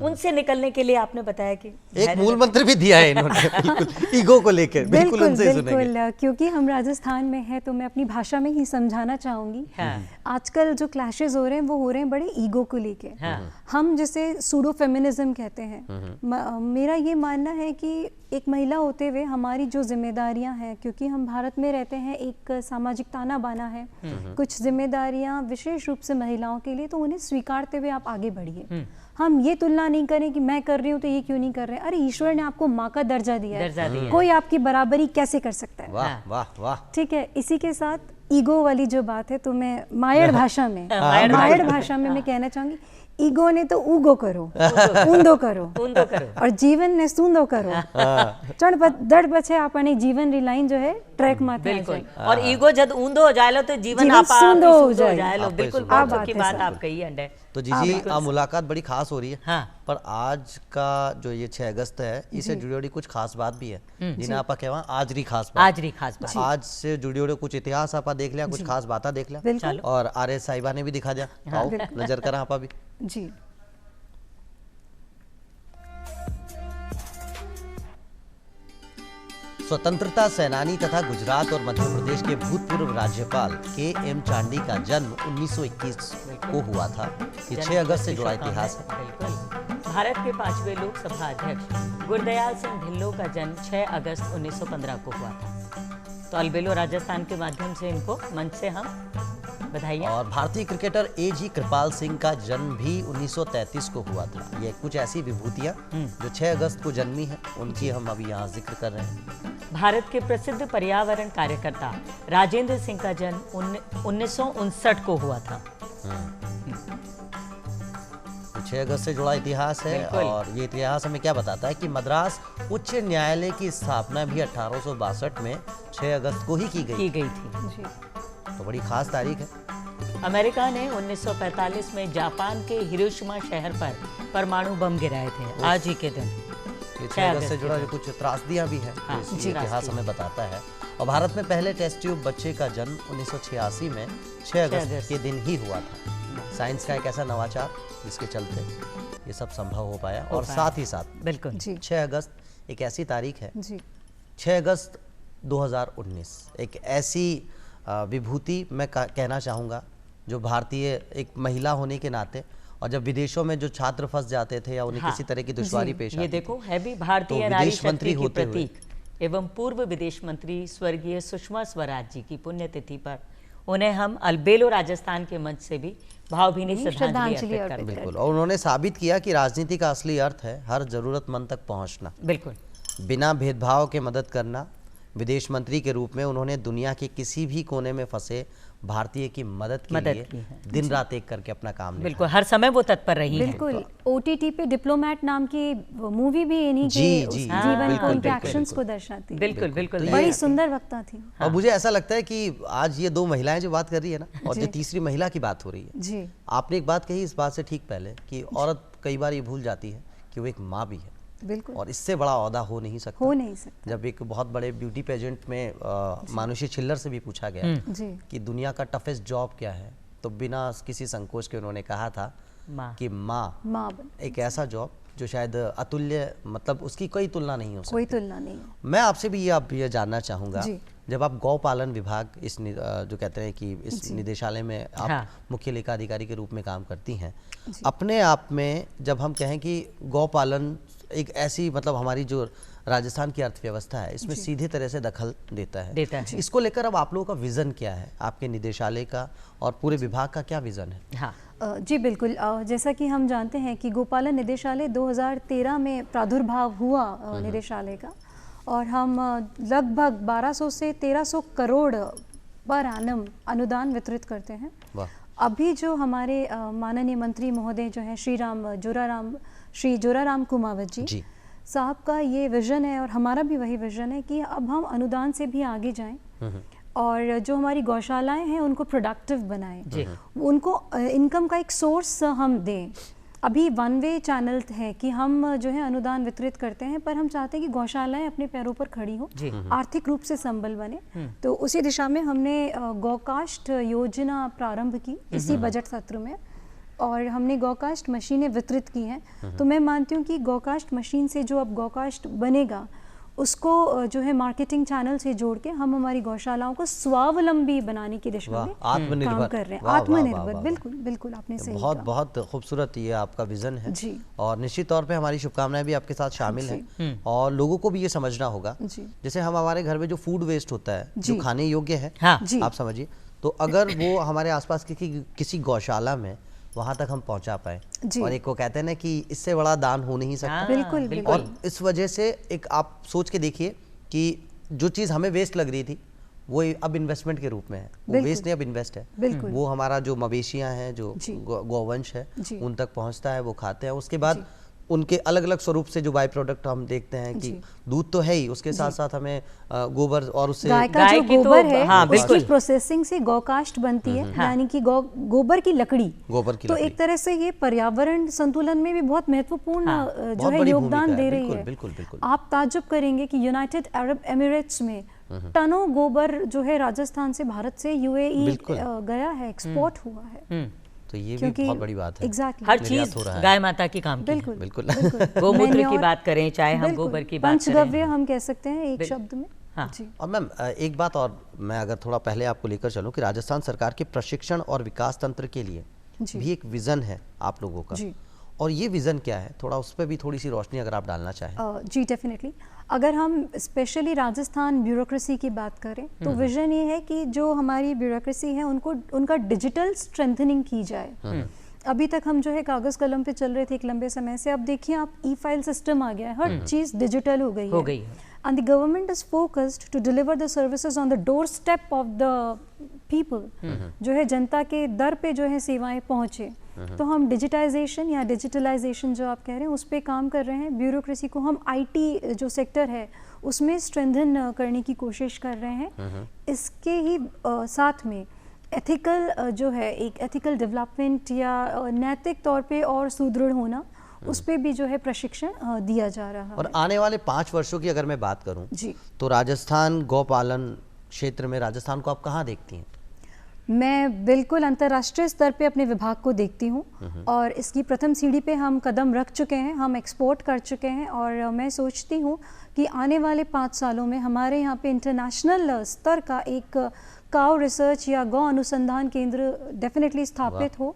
उनसे निकलने के लिए आपने बताया कि एक मूल मंत्र भी दिया है इन्होंने बिल्कुल ईगो को लेकर, बिल्कुल बिल्कुल उनसे ही सुनेंगे। बिल्कुल, क्योंकि हम राजस्थान में हैं तो मैं अपनी भाषा में ही समझाना चाहूँगी। हाँ। आजकल जो क्लैशेस हो रहे हैं वो हो रहे हैं बड़े ईगो को लेके। हाँ। हम जिसे सूडो फेमिनिज्म कहते हैं, मेरा ये मानना है कि एक महिला होते हुए हमारी जो जिम्मेदारियां हैं, क्योंकि हम भारत में रहते हैं, एक सामाजिक ताना बाना है, कुछ जिम्मेदारियां विशेष रूप से महिलाओं के लिए, तो उन्हें स्वीकारते हुए आप आगे बढ़िए। हम ये तुलना नहीं करें कि मैं कर रही हूँ तो ये क्यों नहीं कर रहे। अरे ईश्वर ने आपको माँ का दर्जा दिया है, कोई आपकी बराबरी कैसे कर सकता है। वाह वाह वाह। ठीक है, इसी के साथ ईगो वाली जो बात है तो मैं मायड़ भाषा में मैं कहना चाहूंगी, ईगो ने तो ऊगो करो, ऊंदो करो और जीवन ने सूंदो करो। दड़ पछे आपने जीवन री लाइन जो है ट्रैक माथे आ बिल्कुल। जाए। और ईगो जब ऊंधो हो जाए तो जीवन आपा सूंदो हो जाए। जाए। बिल्कुल आ बहुत की बात आप कही अंडे। तो जी मुलाकात बड़ी खास हो रही है। हाँ। पर आज का जो ये 6 अगस्त है, इससे जुड़ी हुई कुछ खास बात भी है जिन्हें आप कहवा आज री खास बात। आज से जुड़ी हुई कुछ इतिहास आप देख लिया, कुछ खास बातें देख लिया, और आर साहिबा ने भी दिखा दिया। आओ नजर करा आप भी जी। स्वतंत्रता सेनानी तथा गुजरात और मध्य प्रदेश के भूतपूर्व राज्यपाल के.एम. चांडी का जन्म 1921 को हुआ था। ये 6 अगस्त से जुड़ा इतिहास है। बिल्कुल। भारत के 5वें लोकसभा अध्यक्ष गुरदयाल सिंह ढिल्लों का जन्म 6 अगस्त 1915 को हुआ था। तो अलबेलो राजस्थान के माध्यम से इनको मंच से हम बधाइयाँ। और भारतीय क्रिकेटर ए.जी. कृपाल सिंह का जन्म भी 1933 को हुआ था। ये कुछ ऐसी विभूतियां जो 6 अगस्त को जन्मी हैं, उनकी हम अभी यहाँ जिक्र कर रहे हैं। भारत के प्रसिद्ध पर्यावरण कार्यकर्ता राजेंद्र सिंह का जन्म 1959 को हुआ था। 6 अगस्त से जुड़ा इतिहास है। और ये इतिहास हमें क्या बताता है कि मद्रास उच्च न्यायालय की स्थापना भी 1862 में 6 अगस्त को ही की गई थी। तो बड़ी खास तारीख है। अमेरिका ने 1945 में जापान के हिरोशिमा शहर पर परमाणु बम गिराए थे, आज ही के दिन। 6 अगस्त से जुड़ा कुछ त्रासदियां भी हैं, हाँ, तो इतिहास हमें बताता है। और भारत में पहले टेस्ट ट्यूब बच्चे का जन्म 1986 में 6 अगस्त के दिन ही हुआ था। साइंस का एक ऐसा नवाचार जिसके चलते ये सब संभव हो पाया। और साथ ही साथ बिल्कुल 6 अगस्त एक ऐसी तारीख है, 6 अगस्त 2019 एक ऐसी विभूति मैं कहना चाहूँगा जो भारतीय एक महिला होने के नाते, और जब विदेशों में जो छात्र फंस जाते थे या उन्हें किसी तरह की दुश्वारी पेश आती, ये देखो है भी भारतीय नारी शक्ति की प्रतीक एवं पूर्व विदेश मंत्री स्वर्गीय सुषमा स्वराज जी की पुण्यतिथि पर उन्हें हम अलबेलो राजस्थान के मंच से भी भावभीनी श्रद्धांजलि अर्पित करते हैं। बिल्कुल। और उन्होंने साबित किया कि राजनीति का असली अर्थ है हर जरूरतमंद तक पहुंचना, बिल्कुल बिना भेदभाव के मदद करना। विदेश मंत्री के रूप में उन्होंने दुनिया के किसी भी कोने में फंसे भारतीय की मदद के लिए दिन रात एक करके अपना काम निभाया। बिल्कुल, हर समय वो तत्पर रही है। बिल्कुल। OTT पे डिप्लोमेट नाम की मूवी भी इन्हीं के जीवन को, उनके एक्शंस को दर्शाती है। बिल्कुल बिल्कुल, बड़ी सुंदर वक्ता थी। और मुझे ऐसा लगता है कि आज ये 2 महिलाएं जो बात कर रही है ना, और जो तीसरी महिला की बात हो रही है जी, आपने एक बात कही इस बात से ठीक पहले कि औरत कई बार ये भूल जाती है कि वो एक माँ भी है। बिल्कुल। और इससे बड़ा ओहदा हो नहीं सकता। जब एक बहुत बड़े ब्यूटी पेजेंट में मानुषी छिल्लर से भी पूछा गया कि दुनिया का टफेस्ट जॉब क्या है, तो बिना किसी संकोच के उन्होंने कहा था कि माँ एक ऐसा जॉब जो शायद अतुल्य, मतलब उसकी कोई तुलना नहीं हो सकती। कोई तुलना नहीं। मैं आपसे भी ये जानना चाहूँगा, जब आप गौ पालन विभाग इस जो कहते हैं कि इस निदेशालय में आप मुख्य लेखा अधिकारी के रूप में काम करती हैं, अपने आप में जब हम कहें कि गौ पालन एक ऐसी, मतलब हमारी जो राजस्थान की अर्थव्यवस्था है इसमें सीधे तरह से दखल देता है, इसको लेकर अब आप लोगों का विजन क्या है, आपके निदेशालय का और पूरे विभाग का क्या विजन है? हाँ जी बिल्कुल। जैसा कि हम जानते हैं कि गोपालन निदेशालय 2013 में प्रादुर्भाव हुआ निदेशालय का, और हम लगभग 1200 से 1300 करोड़ पर आनम अनुदान वितरित करते हैं। अभी जो हमारे माननीय मंत्री महोदय जो हैं श्री जोराराम कुमावत जी साहब का ये विजन है, और हमारा भी वही विजन है कि अब हम अनुदान से भी आगे जाएं। और जो हमारी गौशालाएं हैं उनको प्रोडक्टिव बनाएं, उनको इनकम का एक सोर्स हम दें। अभी वन वे चैनल है कि हम जो है अनुदान वितरित करते हैं, पर हम चाहते हैं कि गौशालाएं अपने पैरों पर खड़ी हो, आर्थिक रूप से संबल बने। तो उसी दिशा में हमने गौकाष्ठ योजना प्रारंभ की इसी बजट सत्र में, और हमने गौकाष्ठ मशीनें वितरित की हैं। तो मैं मानती हूँ कि गौकाष्ठ मशीन से जो अब गौकाष्ठ बनेगा उसको जो है मार्केटिंग चैनल से जोड़ के हम हमारी गौशालाओं को स्वावलंबी बनाने की दिशा में काम कर रहे हैं। आत्मनिर्भर, बिल्कुल बिल्कुल, आपने सही बहुत कहा। बहुत खूबसूरत ये आपका विजन है जी। और निश्चित तौर पे हमारी शुभकामनाएं भी आपके साथ शामिल हैं। और लोगों को भी ये समझना होगा, जैसे हम हमारे घर में जो फूड वेस्ट होता है जो खाने योग्य है, आप समझिए, तो अगर वो हमारे आसपास किसी गौशाला में वहां तक हम पहुंचा पाए, और एक को कहते हैं ना कि इससे बड़ा दान हो नहीं सकता। बिल्कुल बिल्कुल। और इस वजह से एक आप सोच के देखिए कि जो चीज़ हमें वेस्ट लग रही थी वो अब इन्वेस्टमेंट के रूप में है, वो वेस्ट नहीं अब इन्वेस्ट है। बिल्कुल। वो हमारा जो मवेशियां हैं, जो गौवंश है, उन तक पहुंचता है, वो खाते हैं। उसके बाद उनके अलग अलग स्वरूप से जो बाई प्रोडक्ट हम देखते हैं कि दूध तो है ही, उसके साथ साथ हमें गोबर और उससे गाय का जो गोबर है उसकी प्रोसेसिंग से गौकाष्ठ बनती है, यानी कि गोबर की लकड़ी। तो एक तरह से ये पर्यावरण संतुलन में भी बहुत महत्वपूर्ण जो है योगदान दे रही है। बिल्कुल बिल्कुल। आप ताज्जुब करेंगे कि यूनाइटेड अरब एमिरेट्स में टनों गोबर जो है राजस्थान से भारत से यूएई गया है, एक्सपोर्ट हुआ है। तो ये भी बहुत बड़ी बात है। Exactly. हर चीज गाय माता की काम की है। बिल्कुल बिल्कुल। गोमूत्र की बात करें, चाहे हम गोबर की बात करें, पंचगव्य हम कह सकते हैं एक शब्द में। जी। और मैम एक बात और मैं अगर थोड़ा पहले आपको लेकर चलूं कि राजस्थान सरकार के प्रशिक्षण और विकास तंत्र के लिए भी एक विजन है आप लोगों का, और ये विजन क्या है, थोड़ा उस पर भी थोड़ी सी रोशनी अगर आप डालना चाहें। जी डेफिनेटली। अगर हम स्पेशली राजस्थान ब्यूरोक्रेसी की बात करें तो विजन ये है कि जो हमारी ब्यूरोक्रेसी है उनका डिजिटल स्ट्रेंथनिंग की जाए। अभी तक हम जो है कागज कलम पे चल रहे थे एक लंबे समय से, अब देखिए आप ई फाइल सिस्टम आ गया है, हर चीज डिजिटल हो गई है। And the government is focused to deliver the services on the doorstep of the people, जो है जनता के दर पे जो है सेवाएं पहुंचे। तो हम डिजिटाइजेशन या डिजिटलाइजेशन जो आप कह रहे हैं उस पे काम कर रहे हैं। ब्यूरोक्रेसी को हम आईटी जो सेक्टर है उसमें स्ट्रेंथन करने की कोशिश कर रहे हैं। इसके ही साथ में एथिकल जो है एक एथिकल डेवलपमेंट या नैतिक तौर पे और सुदृढ़ होना, उस पे भी जो है प्रशिक्षण दिया जा रहा है। और आने वाले 5 वर्षों की अगर मैं बात करूं तो राजस्थान गौपालन क्षेत्र में राजस्थान को आप कहाँ देखती हैं? मैं बिल्कुल अंतर्राष्ट्रीय स्तर पे अपने विभाग को देखती हूँ, और इसकी प्रथम सीढ़ी पे हम कदम रख चुके हैं, हम एक्सपोर्ट कर चुके हैं, और मैं सोचती हूँ कि आने वाले 5 सालों में हमारे यहाँ पे इंटरनेशनल स्तर का एक काउ रिसर्च या गौ अनुसंधान केंद्र डेफिनेटली स्थापित हो,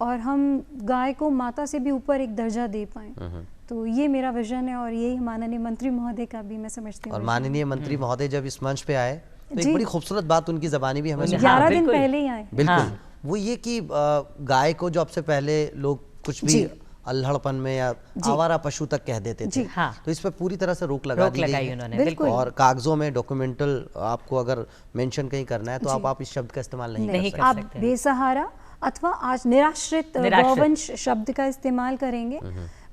और हम गाय को माता से भी ऊपर एक दर्जा दे पाएं। तो ये मेरा विजन है, और यही माननीय मंत्री महोदय का भी मैं समझती हूँ। और माननीय मंत्री महोदय जब इस मंच पे आए तो एक बड़ी खूबसूरत बात उनकी ज़बानी भी हमें 11 दिन पहले ही आए। बिल्कुल। वो ये कि गाय को जो अब से पहले लोग कुछ भी अल्हड़पन में या आवारा पशु तक कह देते थे, तो इस पर पूरी तरह से रोक लगा दी गई है। और कागजों में डॉक्यूमेंटल आपको अगर मेंशन कहीं करना है तो आप इस शब्द का इस्तेमाल नहीं कर सकते। आप बेसहारा अथवा आज निराश्रित गौवंश शब्द का इस्तेमाल करेंगे।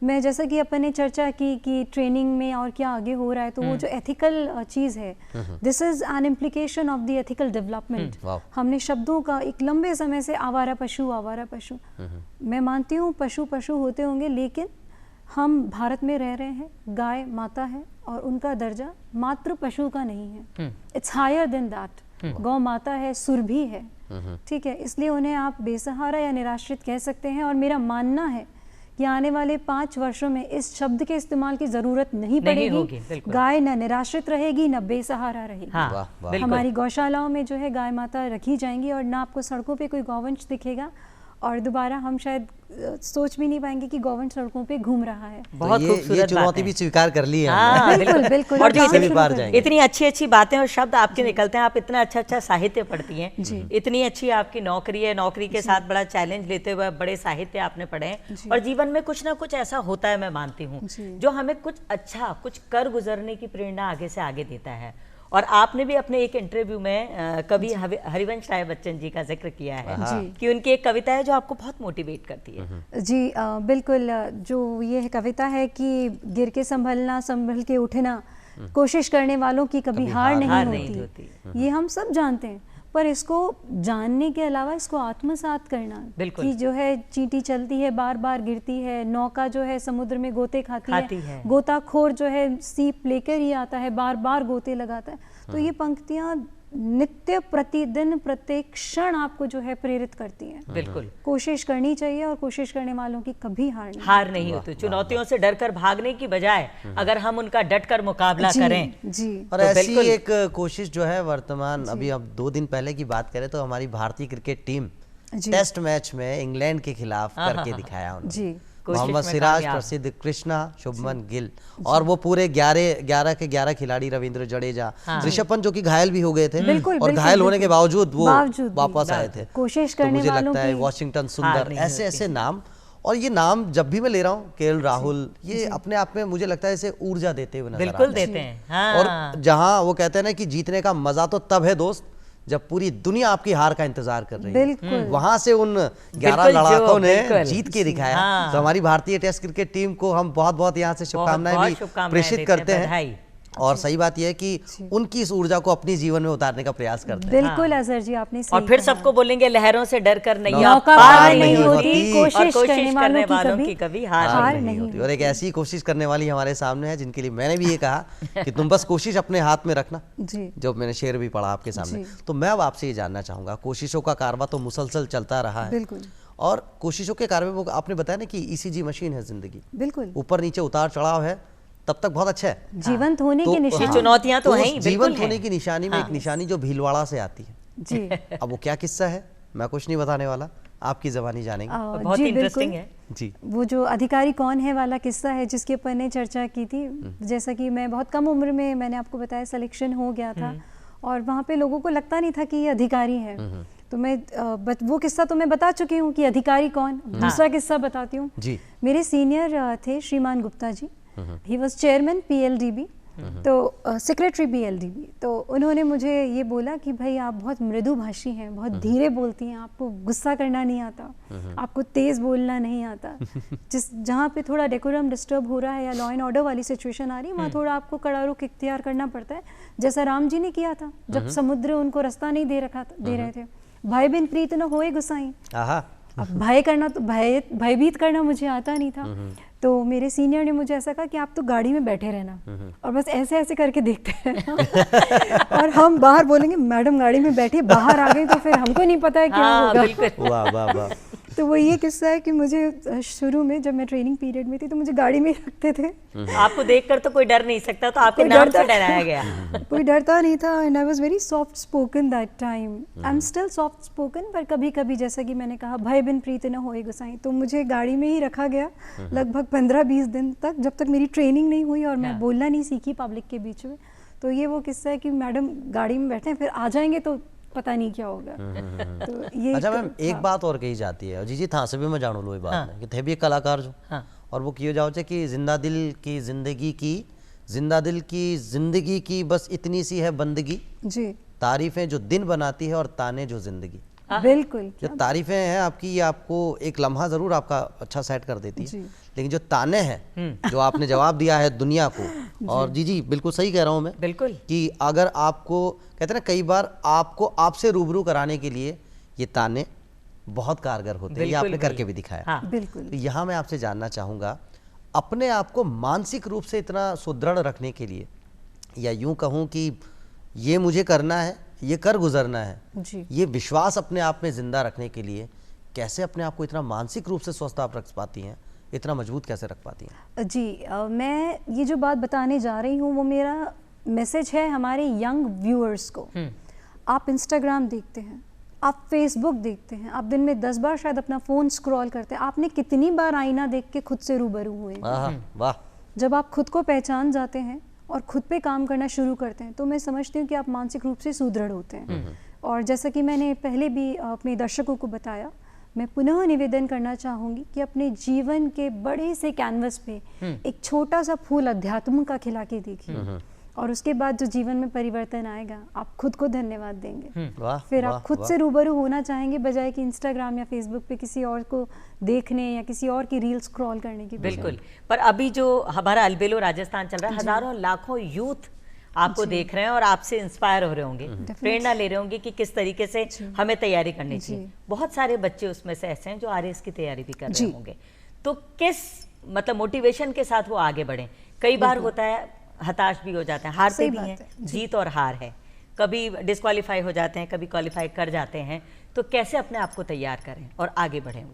मैं जैसा कि अपन ने चर्चा की कि ट्रेनिंग में और क्या आगे हो रहा है, तो वो जो एथिकल चीज है, this is an implication of the ethical development. हमने शब्दों का एक लंबे समय से आवारा पशु मैं मानती हूँ पशु पशु होते होंगे, लेकिन हम भारत में रह रहे हैं, गाय माता है और उनका दर्जा मात्र पशु का नहीं है, इट्स हायर देन दैट। गौ माता है, सुरभि है, ठीक है, इसलिए उन्हें आप बेसहारा या निराश्रित कह सकते हैं। और मेरा मानना है कि आने वाले 5 वर्षों में इस शब्द के इस्तेमाल की जरूरत नहीं पड़ेगी। गाय न निराश्रित रहेगी न बेसहारा रहेगी। हमारी गौशालाओं में जो है गाय माता रखी जाएंगी, और ना आपको सड़कों पे कोई गौवंश दिखेगा, और दोबारा हम शायद सोच भी नहीं पाएंगे कि गौवंश सड़कों पे घूम रहा है। बहुत खूबसूरत चुनौती भी स्वीकार कर ली है। बिल्कुल बिल्कुल। और जो इतनी अच्छी बातें और शब्द आपके निकलते हैं, आप इतना अच्छा साहित्य पढ़ती हैं, इतनी अच्छी आपकी नौकरी है, नौकरी के साथ बड़ा चैलेंज लेते हुए बड़े साहित्य आपने पढ़े हैं, और जीवन में कुछ ना कुछ ऐसा होता है, मैं मानती हूँ, जो हमें कुछ अच्छा कुछ कर गुजरने की प्रेरणा आगे से आगे देता है। और आपने भी अपने एक इंटरव्यू में कवि हरिवंश राय बच्चन जी का जिक्र किया है कि उनकी एक कविता है जो आपको बहुत मोटिवेट करती है। जी बिल्कुल। जो ये कविता है कि गिर के संभलना, संभल के उठना, कोशिश करने वालों की कभी हार हार नहीं नहीं होती, ये हम सब जानते हैं। पर इसको जानने के अलावा इसको आत्मसात करना, बिल्कुल। कि जो है चींटी चलती है, बार बार गिरती है, नौका जो है समुद्र में गोते खाती है, गोताखोर जो है सीप लेकर ही आता है, बार बार गोते लगाता है। तो ये पंक्तियां नित्य प्रतिदिन प्रत्येक क्षण आपको जो है प्रेरित करती हैं। बिल्कुल, कोशिश करनी चाहिए और कोशिश करने वालों की कभी हार नहीं होती। चुनौतियों से डरकर भागने की बजाय अगर हम उनका डटकर मुकाबला करें जी। और तो ऐसी एक कोशिश जो है वर्तमान, अभी अब 2 दिन पहले की बात करें तो हमारी भारतीय क्रिकेट टीम टेस्ट मैच में इंग्लैंड के खिलाफ करके दिखाया उन्होंने। जी। मोहम्मद सिराज, प्रसिद्ध कृष्णा, शुभमन गिल और वो पूरे 11 के 11 खिलाड़ी, रविंद्र जडेजा, ऋषभ पंत जो कि घायल भी हो गए थे और घायल होने के बावजूद वो वापस आए थे। कोशिश तो करने मुझे वालों लगता है की वॉशिंगटन सुंदर, ऐसे ऐसे नाम, और ये नाम जब भी मैं ले रहा हूँ, केएल राहुल, ये अपने आप में मुझे लगता है इसे ऊर्जा देते हुए नजर बिल्कुल आते हैं। देते हैं। और जहाँ वो कहते हैं ना कि जीतने का मजा तो तब है दोस्त जब पूरी दुनिया आपकी हार का इंतजार कर रही है। वहां से उन 11 लड़ाकों ने जीत के दिखाया। तो हमारी भारतीय टेस्ट क्रिकेट टीम को हम बहुत बहुत यहाँ से शुभकामनाएं भी प्रेषित करते हैं। और सही बात यह है कि उनकी इस ऊर्जा को अपने जीवन में उतारने का प्रयास करते हैं। बिल्कुल अजहर जी, आपने सही और फिर कहा। सबको बोलेंगे लहरों से डरकर नैया नौका पार नहीं होती, कोशिश और करने वालों की कभी हार हार नहीं होती। और एक ऐसी कोशिश करने वाली हमारे सामने है जिनके लिए मैंने भी ये कहा कि तुम बस कोशिश अपने हाथ में रखना, जो मैंने शेर भी पढ़ा आपके सामने। तो मैं अब आपसे ये जानना चाहूंगा, कोशिशों का कारवां तो मुसलसल चलता रहा है, बिल्कुल, और कोशिशों के कारवां वो आपने बताया ना कि ईसीजी मशीन है जिंदगी, बिल्कुल ऊपर नीचे उतार चढ़ाव है, तब तक बहुत अच्छा है। जीवंत होने की निशानी, चुनौतियां तो हैं ही, जीवंत होने की निशानी में एक निशानी जो भीलवाड़ा से आती है जी। अब वो क्या किस्सा है मैं कुछ नहीं बताने वाला, आपकी जबानी जानेंगे। बहुत इंटरेस्टिंग है जी। वो जो अधिकारी कौन है वाला किस्सा है जिसके ऊपर ने चर्चा की थी। जैसा कि मैं बहुत कम उम्र में, मैंने आपको बताया, सिलेक्शन हो गया था और वहाँ पे लोगों को लगता नहीं था कि ये अधिकारी है। तो मैं वो किस्सा तो मैं बता चुकी हूँ कि अधिकारी कौन। दूसरा किस्सा बताती हूँ। मेरे सीनियर थे श्रीमान Gupta ji, he was chairman PLDB, तो सेक्रेटरी PLDB। तो उन्होंने मुझे ये बोला कि भाई आप बहुत मृदुभाषी हैं, बहुत धीरे बोलती हैं, आपको गुस्सा करना नहीं आता, आपको तेज़ बोलना नहीं आता, जहाँ पे थोड़ा डेकोरम डिस्टर्ब हो रहा है या लॉ एंड ऑर्डर वाली सिचुएशन आ रही है, वहाँ थोड़ा आपको कड़ा रुख इख्तियार करना पड़ता है, जैसा राम जी ने किया था जब समुद्र उनको रास्ता नहीं दे रहे थे। भाई बिन प्रीत न होए गुसाई। अब भय करना तो भयभीत करना मुझे आता नहीं था। तो मेरे सीनियर ने मुझे ऐसा कहा कि आप तो गाड़ी में बैठे रहना और बस ऐसे ऐसे करके देखते रहना और हम बाहर बोलेंगे मैडम गाड़ी में बैठे, बाहर आ गए तो फिर हमको नहीं पता है क्या होगा। वाह वाह वाह। तो वो ये किस्सा है कि मुझे शुरू में जब मैं ट्रेनिंग पीरियड में थी तो मुझे गाड़ी में रखते थे। आपको देखकर तो कोई डर नहीं सकता, तो आपके नाम से डराया गया। कोई डरता नहीं था and I was very soft spoken that time. I am still soft spoken, पर कभी कभी जैसा कि मैंने कहा भय बिन प्रीत न होए गुसाई, तो मुझे गाड़ी में ही रखा गया लगभग 15-20 दिन तक, जब तक मेरी ट्रेनिंग नहीं हुई और मैं बोलना नहीं सीखी पब्लिक के बीच में। तो ये वो किस्सा है कि मैडम गाड़ी में बैठे हैं, फिर आ जाएंगे तो पता नहीं क्या होगा। तो ये अच्छा मैम, एक बात और कही जाती है, जी था से भी मैं जानू लो ये बात कि थे भी एक कलाकार जो, और वो किए जाओ कि जिंदा दिल की जिंदगी की बस इतनी सी है बंदगी जी, तारीफें जो दिन बनाती है और ताने जो जिंदगी। बिल्कुल, जो तारीफें हैं आपकी, ये आपको एक लम्हा जरूर आपका अच्छा सेट कर देती है, लेकिन जो ताने हैं जो आपने जवाब दिया है दुनिया को, और जी बिल्कुल सही कह रहा हूँ मैं, बिल्कुल, कि अगर आपको कहते हैं ना कई बार आपको आपसे रूबरू कराने के लिए ये ताने बहुत कारगर होते हैं, ये आपने करके भी दिखाया। बिल्कुल। तो यहाँ मैं आपसे जानना चाहूँगा, अपने आप को मानसिक रूप से इतना सुदृढ़ रखने के लिए, या यूँ कहूँ कि ये मुझे करना है, ये कर गुजरना है जी, ये विश्वास अपने आप में जिंदा रखने के लिए कैसे अपने आप को इतना मानसिक रूप से स्वस्थ आप रख पाती हैं, इतना मजबूत कैसे रख पाती हैं? जी मैं ये जो बात बताने जा रही हूँ वो मेरा मैसेज है हमारे यंग व्यूअर्स को। आप इंस्टाग्राम देखते हैं, आप फेसबुक देखते हैं, आप दिन में 10 बार शायद अपना फ़ोन स्क्रॉल करते हैं, आपने कितनी बार आईना देख के खुद से रूबरू हुए? वाह। जब आप खुद को पहचान जाते हैं और खुद पे काम करना शुरू करते हैं तो मैं समझती हूँ कि आप मानसिक रूप से सुदृढ़ होते हैं। और जैसा कि मैंने पहले भी अपने दर्शकों को बताया, मैं पुनः निवेदन करना चाहूँगी कि अपने जीवन के बड़े से कैनवस पे एक छोटा सा फूल अध्यात्म का खिला के देखिए और उसके बाद जो जीवन में परिवर्तन आएगा, आप खुद को धन्यवाद देंगे। वाह, फिर वाह, आप खुद वाह। से रूबरू होना चाहेंगे, बजाय कि इंस्टाग्राम या फेसबुक पे किसी और को देखने या किसी और की रील स्क्रॉल करने की बजाय। बिल्कुल। पर अभी जो हमारा अलबेलो राजस्थान चल रहा है, हजारों लाखों यूथ आपको देख रहे हैं और आपसे इंस्पायर हो रहे होंगे, प्रेरणा ले रहे होंगे कि किस तरीके से हमें तैयारी करनी चाहिए। बहुत सारे बच्चे उसमें से ऐसे हैं जो आरएएस की तैयारी भी कर रहे होंगे, तो किस मतलब मोटिवेशन के साथ वो आगे बढ़े? कई बार होता है हताश भी हो जाते हैं, हारते सही भी बात हैं, है। जीत और हार है, कभी डिस्क्वालीफाई हो जाते हैं, कभी क्वालिफाई कर जाते हैं, तो कैसे अपने आप को तैयार करें और आगे बढ़ें?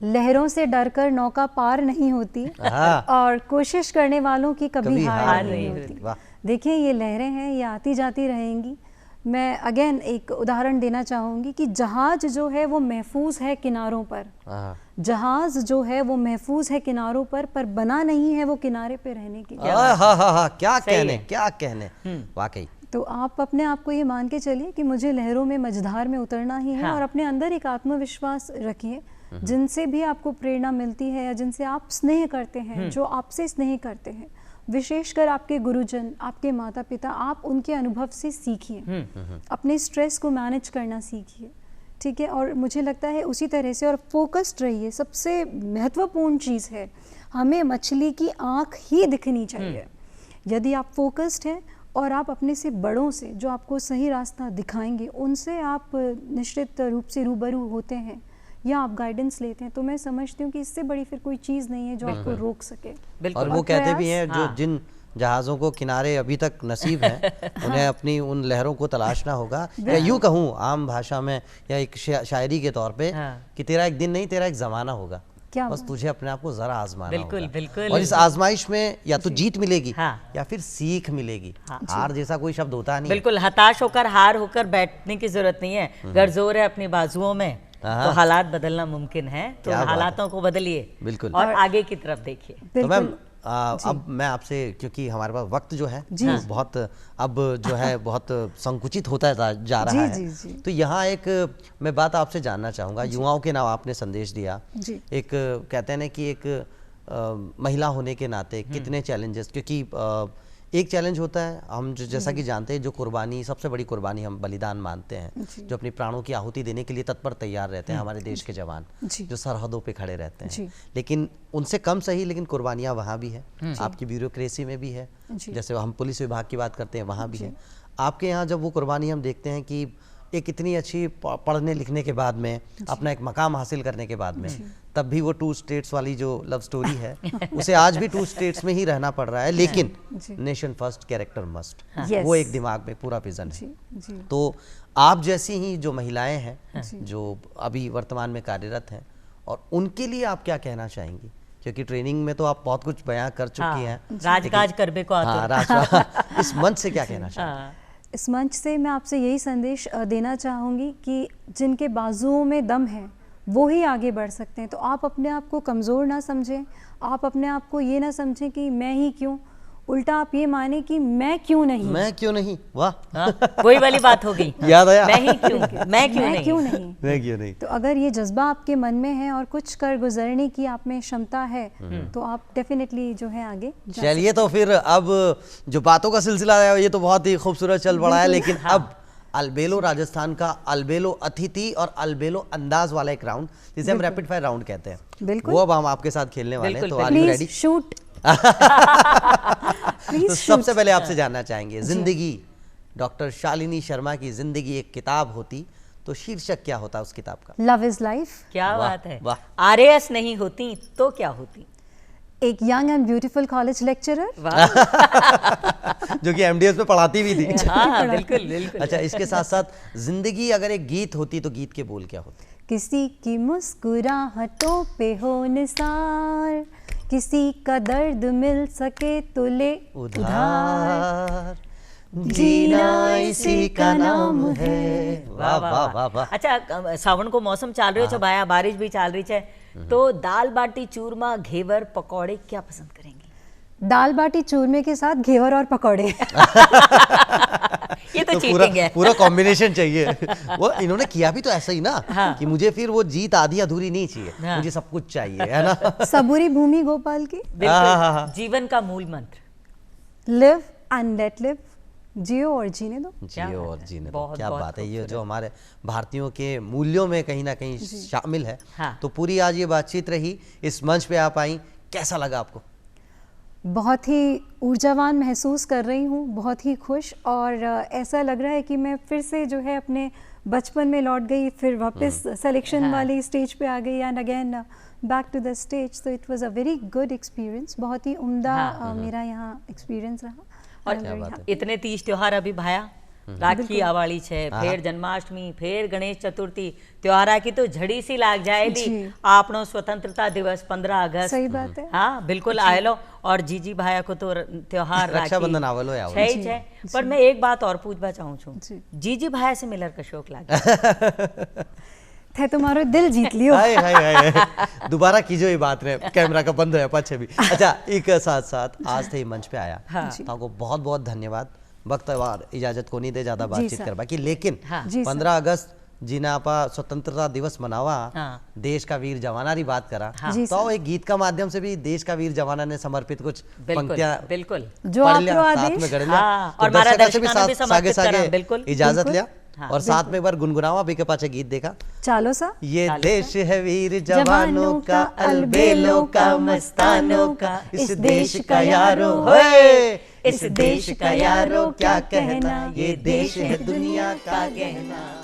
लहरों से डरकर नौका पार नहीं होती, हाँ। और कोशिश करने वालों की कभी कभी हार हार नहीं नहीं होती। वाह। देखिए, ये लहरें हैं, ये आती जाती रहेंगी। मैं अगेन एक उदाहरण देना चाहूँगी कि जहाज जो है वो महफूज है किनारों पर, हाँ। जहाज जो है वो महफूज है किनारों पर बना नहीं है वो किनारे पे रहने के लिए। हाँ, क्या सही कहने, है। क्या कहने, वाकई। तो आप अपने आप को ये मान के चलिए कि मुझे लहरों में मझधार में उतरना ही है, हाँ। और अपने अंदर एक आत्मविश्वास रखिए। जिनसे भी आपको प्रेरणा मिलती है या जिनसे आप स्नेह करते हैं, जो आपसे स्नेह करते हैं, विशेषकर आपके गुरुजन, आपके माता पिता, आप उनके अनुभव से सीखिए, अपने स्ट्रेस को मैनेज करना सीखिए, ठीक है। और मुझे लगता है उसी तरह से, और फोकस्ड रहिए। सबसे महत्वपूर्ण चीज़ है, हमें मछली की आँख ही दिखनी चाहिए। यदि आप फोकस्ड हैं और आप अपने से बड़ों से, जो आपको सही रास्ता दिखाएंगे, उनसे आप निश्चित रूप से रूबरू होते हैं या आप गाइडेंस लेते हैं, तो मैं समझती हूँ कि इससे बड़ी फिर कोई चीज़ नहीं है जो आपको रोक सके। बिल्कुल। और वो कहते भी हैं, जो हाँ। जिन जहाज़ों को किनारे अभी तक नसीब हैं, उन्हें अपनी उन लहरों को तलाशना होगा। या यूं कहूँ आम भाषा में, या एक शायरी के तौर पे, हाँ। कि तेरा एक दिन नहीं, तेरा एक ज़माना होगा, क्या बस तुझे अपने आप को जरा आजमाना बिल्कुल, होगा। बिल्कुल। और इस आजमाइश में या तो जीत मिलेगी, हाँ। या फिर सीख मिलेगी। हार जैसा कोई शब्द होता नहीं है। बिल्कुल, हताश होकर, हार होकर बैठने की जरूरत नहीं है। अगर जोर है अपनी बाजुओं में, तो हालात बदलना मुमकिन है, तो क्या बात हालातों को बदलिए बिल्कुल। और आगे की तरफ देखिए। तो मैम, बिल्कुल। अब मैं आपसे, क्योंकि हमारे पास वक्त जो है वो बहुत अब जो है बहुत संकुचित होता जा रहा जी, है। जी। तो यहाँ एक मैं बात आपसे जानना चाहूँगा, युवाओं के नाम आपने संदेश दिया। जी। एक कहते हैं ना कि एक महिला होने के नाते कितने चैलेंजेस, क्योंकि एक चैलेंज होता है, हम जैसा कि जानते हैं, जो कुर्बानी, सबसे बड़ी कुर्बानी हम बलिदान मानते हैं, जो अपनी प्राणों की आहुति देने के लिए तत्पर तैयार रहते हैं हमारे देश के जवान, जी। जो सरहदों पे खड़े रहते हैं। जी। लेकिन उनसे कम सही, लेकिन कुर्बानियाँ वहाँ भी है, आपकी ब्यूरोक्रेसी में भी है, जैसे हम पुलिस विभाग की बात करते हैं वहाँ भी है। आपके यहाँ जब वो कुर्बानी हम देखते हैं कि एक इतनी अच्छी पढ़ने लिखने के बाद में, अपना एक मकाम हासिल करने के बाद में, तब भी वो 2 स्टेट्स वाली जो लव स्टोरी है, उसे आज भी 2 स्टेट्स में ही रहना पड़ रहा है, लेकिन नेशन फर्स्ट, कैरेक्टर मस्ट, वो एक दिमाग में पूरा विजन है। जी। तो आप जैसी ही जो महिलाएं हैं, जो अभी वर्तमान में कार्यरत हैं, और उनके लिए आप क्या कहना चाहेंगी? क्योंकि ट्रेनिंग में तो आप बहुत कुछ बयां कर चुकी हैं। राजकाज करबे को आतुर। हाँ, राज इस मंच से क्या कहना चाहेंगी? इस मंच से मैं आपसे यही संदेश देना चाहूँगी कि जिनके बाजुओं में दम है वो ही आगे बढ़ सकते हैं। तो आप अपने आप को कमज़ोर ना समझें, आप अपने आप को ये ना समझें कि मैं ही क्यों, उल्टा आप ये माने कि मैं क्यों नहीं। मैं क्यों नहीं, वाह। हाँ, वही वाली बात हो गई। याद आया। मैं ही क्यों, मैं क्यों नहीं। क्यों नहीं। मैं क्यों नहीं। तो अगर ये जज्बा आपके मन में है और कुछ कर गुजरने की आप में क्षमता है, तो आप डेफिनेटली जो है आगे जा चलिए, तो फिर अब जो बातों का सिलसिला है ये तो बहुत ही खूबसूरत चल पड़ा है, लेकिन अब अलबेलो राजस्थान का अलबेलो अतिथि और अलबेलो अंदाज वाला एक राउंड, जिसे हम रैपिड फायर राउंड कहते हैं, बिल्कुल। वो अब हम आपके साथ खेलने वाले हैं। तो are you please ready? Shoot. तो सबसे पहले आपसे जानना चाहेंगे, जिंदगी, डॉक्टर शालिनी शर्मा की जिंदगी एक किताब होती तो शीर्षक क्या होता उस किताब का? Love is life. क्या वाह, बात है। वाह। आरएएस नहीं होती तो क्या होती? एक young and beautiful college lecturer. जो कि एमडीएस में पढ़ाती भी थी। हाँ, बिल्कुल बिल्कुल। अच्छा, इसके साथ साथ जिंदगी अगर एक गीत होती तो गीत के बोल क्या होते? किसी की मुस्कुराहटों पे हो निसार, किसी का दर्द मिल सके तो ले उधार, उधार जीना इसी का नाम है। वाह वाह वाह वाह। अच्छा, सावन को मौसम चाल रही है, भाया बारिश भी चाल रही है, तो दाल बाटी चूरमा घेवर पकौड़े क्या पसंद करेंगे? दाल बाटी चूरमे के साथ घेवर और पकौड़े। ये तो पूरा चीटिंग है। पूरा कॉम्बिनेशन चाहिए। वो इन्होंने किया भी तो ऐसा ही ना, कि मुझे फिर वो जीत आधी अधूरी नहीं चाहिए, मुझे सब कुछ चाहिए, है ना? सबूरी भूमि गोपाल की। बिल्कुल, जीवन का मूल मंत्र। लिव एंड लेट लिव, जियो और जीने दो। क्या जियो बात और है, जीने दो। बहुत- क्या बहुत बात है, ये खूबसूरत। जो हमारे भारतीयों के मूल्यों में कहीं ना कहीं शामिल है। हाँ। तो पूरी आज ये बातचीत रही, इस मंच पे आप आई, कैसा लगा आपको? बहुत ही ऊर्जावान महसूस कर रही हूँ, बहुत ही खुश, और ऐसा लग रहा है कि मैं फिर से जो है अपने बचपन में लौट गई, फिर वापस सिलेक्शन वाली स्टेज पे आ गई, and again back to the stage. तो it was a very good experience, बहुत ही उम्दा मेरा यहाँ एक्सपीरियंस रहा। और I'm very बात है। happy. इतने तीज त्योहार अभी भाया, राखी आवाड़ी छे, फिर जन्माष्टमी, फिर गणेश चतुर्थी, त्योहारा की तो झड़ी सी लाग जाएली। जी। आपनो स्वतंत्रता दिवस 15 अगस्त, सही बात है। हाँ बिल्कुल आयलो। और जीजी भाया को तो त्योहार रक्षाबंधन आवलो है, आवलो। छै छै। पर मैं एक बात और पूछवा चाहूँ छू, जी। जीजी भाया से मिलर का शौक लागे? थे तुम्हारो दिल जीत लियो। हाय हाय हाय, दोबारा कीजिए ये बात रे, कैमरा का बंद है पीछे भी। अच्छा, एक साथ साथ आज थे मंच पे आया, तो आपको बहुत बहुत धन्यवाद। वक्त वार इजाजत को नहीं दे ज्यादा बातचीत सर। कर बाकी, लेकिन हाँ। जी सर। 15 अगस्त जिना आपा स्वतंत्रता दिवस मनावा, हाँ। देश का वीर जवाना री बात करा, जी तो एक गीत का माध्यम से भी देश का वीर जवाना ने समर्पित कुछ बिल्कुल पंक्तियां बिल्कुल। जो पढ़ आपरो लिया, साथ आदेश। में गढ़ लिया। हाँ, तो और हमारा दर्शकों से भी दर्शकाना भी साथ समर्पित सागे करा, सागे बिल्कुल। इजाजत बिल्कुल। लिया, हाँ, और साथ में एक बार गुनगुनावा भी के पाछे गीत देखा। चालो सा। ये चालो देश है वीर जवानों का, अलबेलों का, मस्तानों का, इस देश का यारो होए, इस देश का यारो क्या कहना, ये देश है दुनिया का कहना।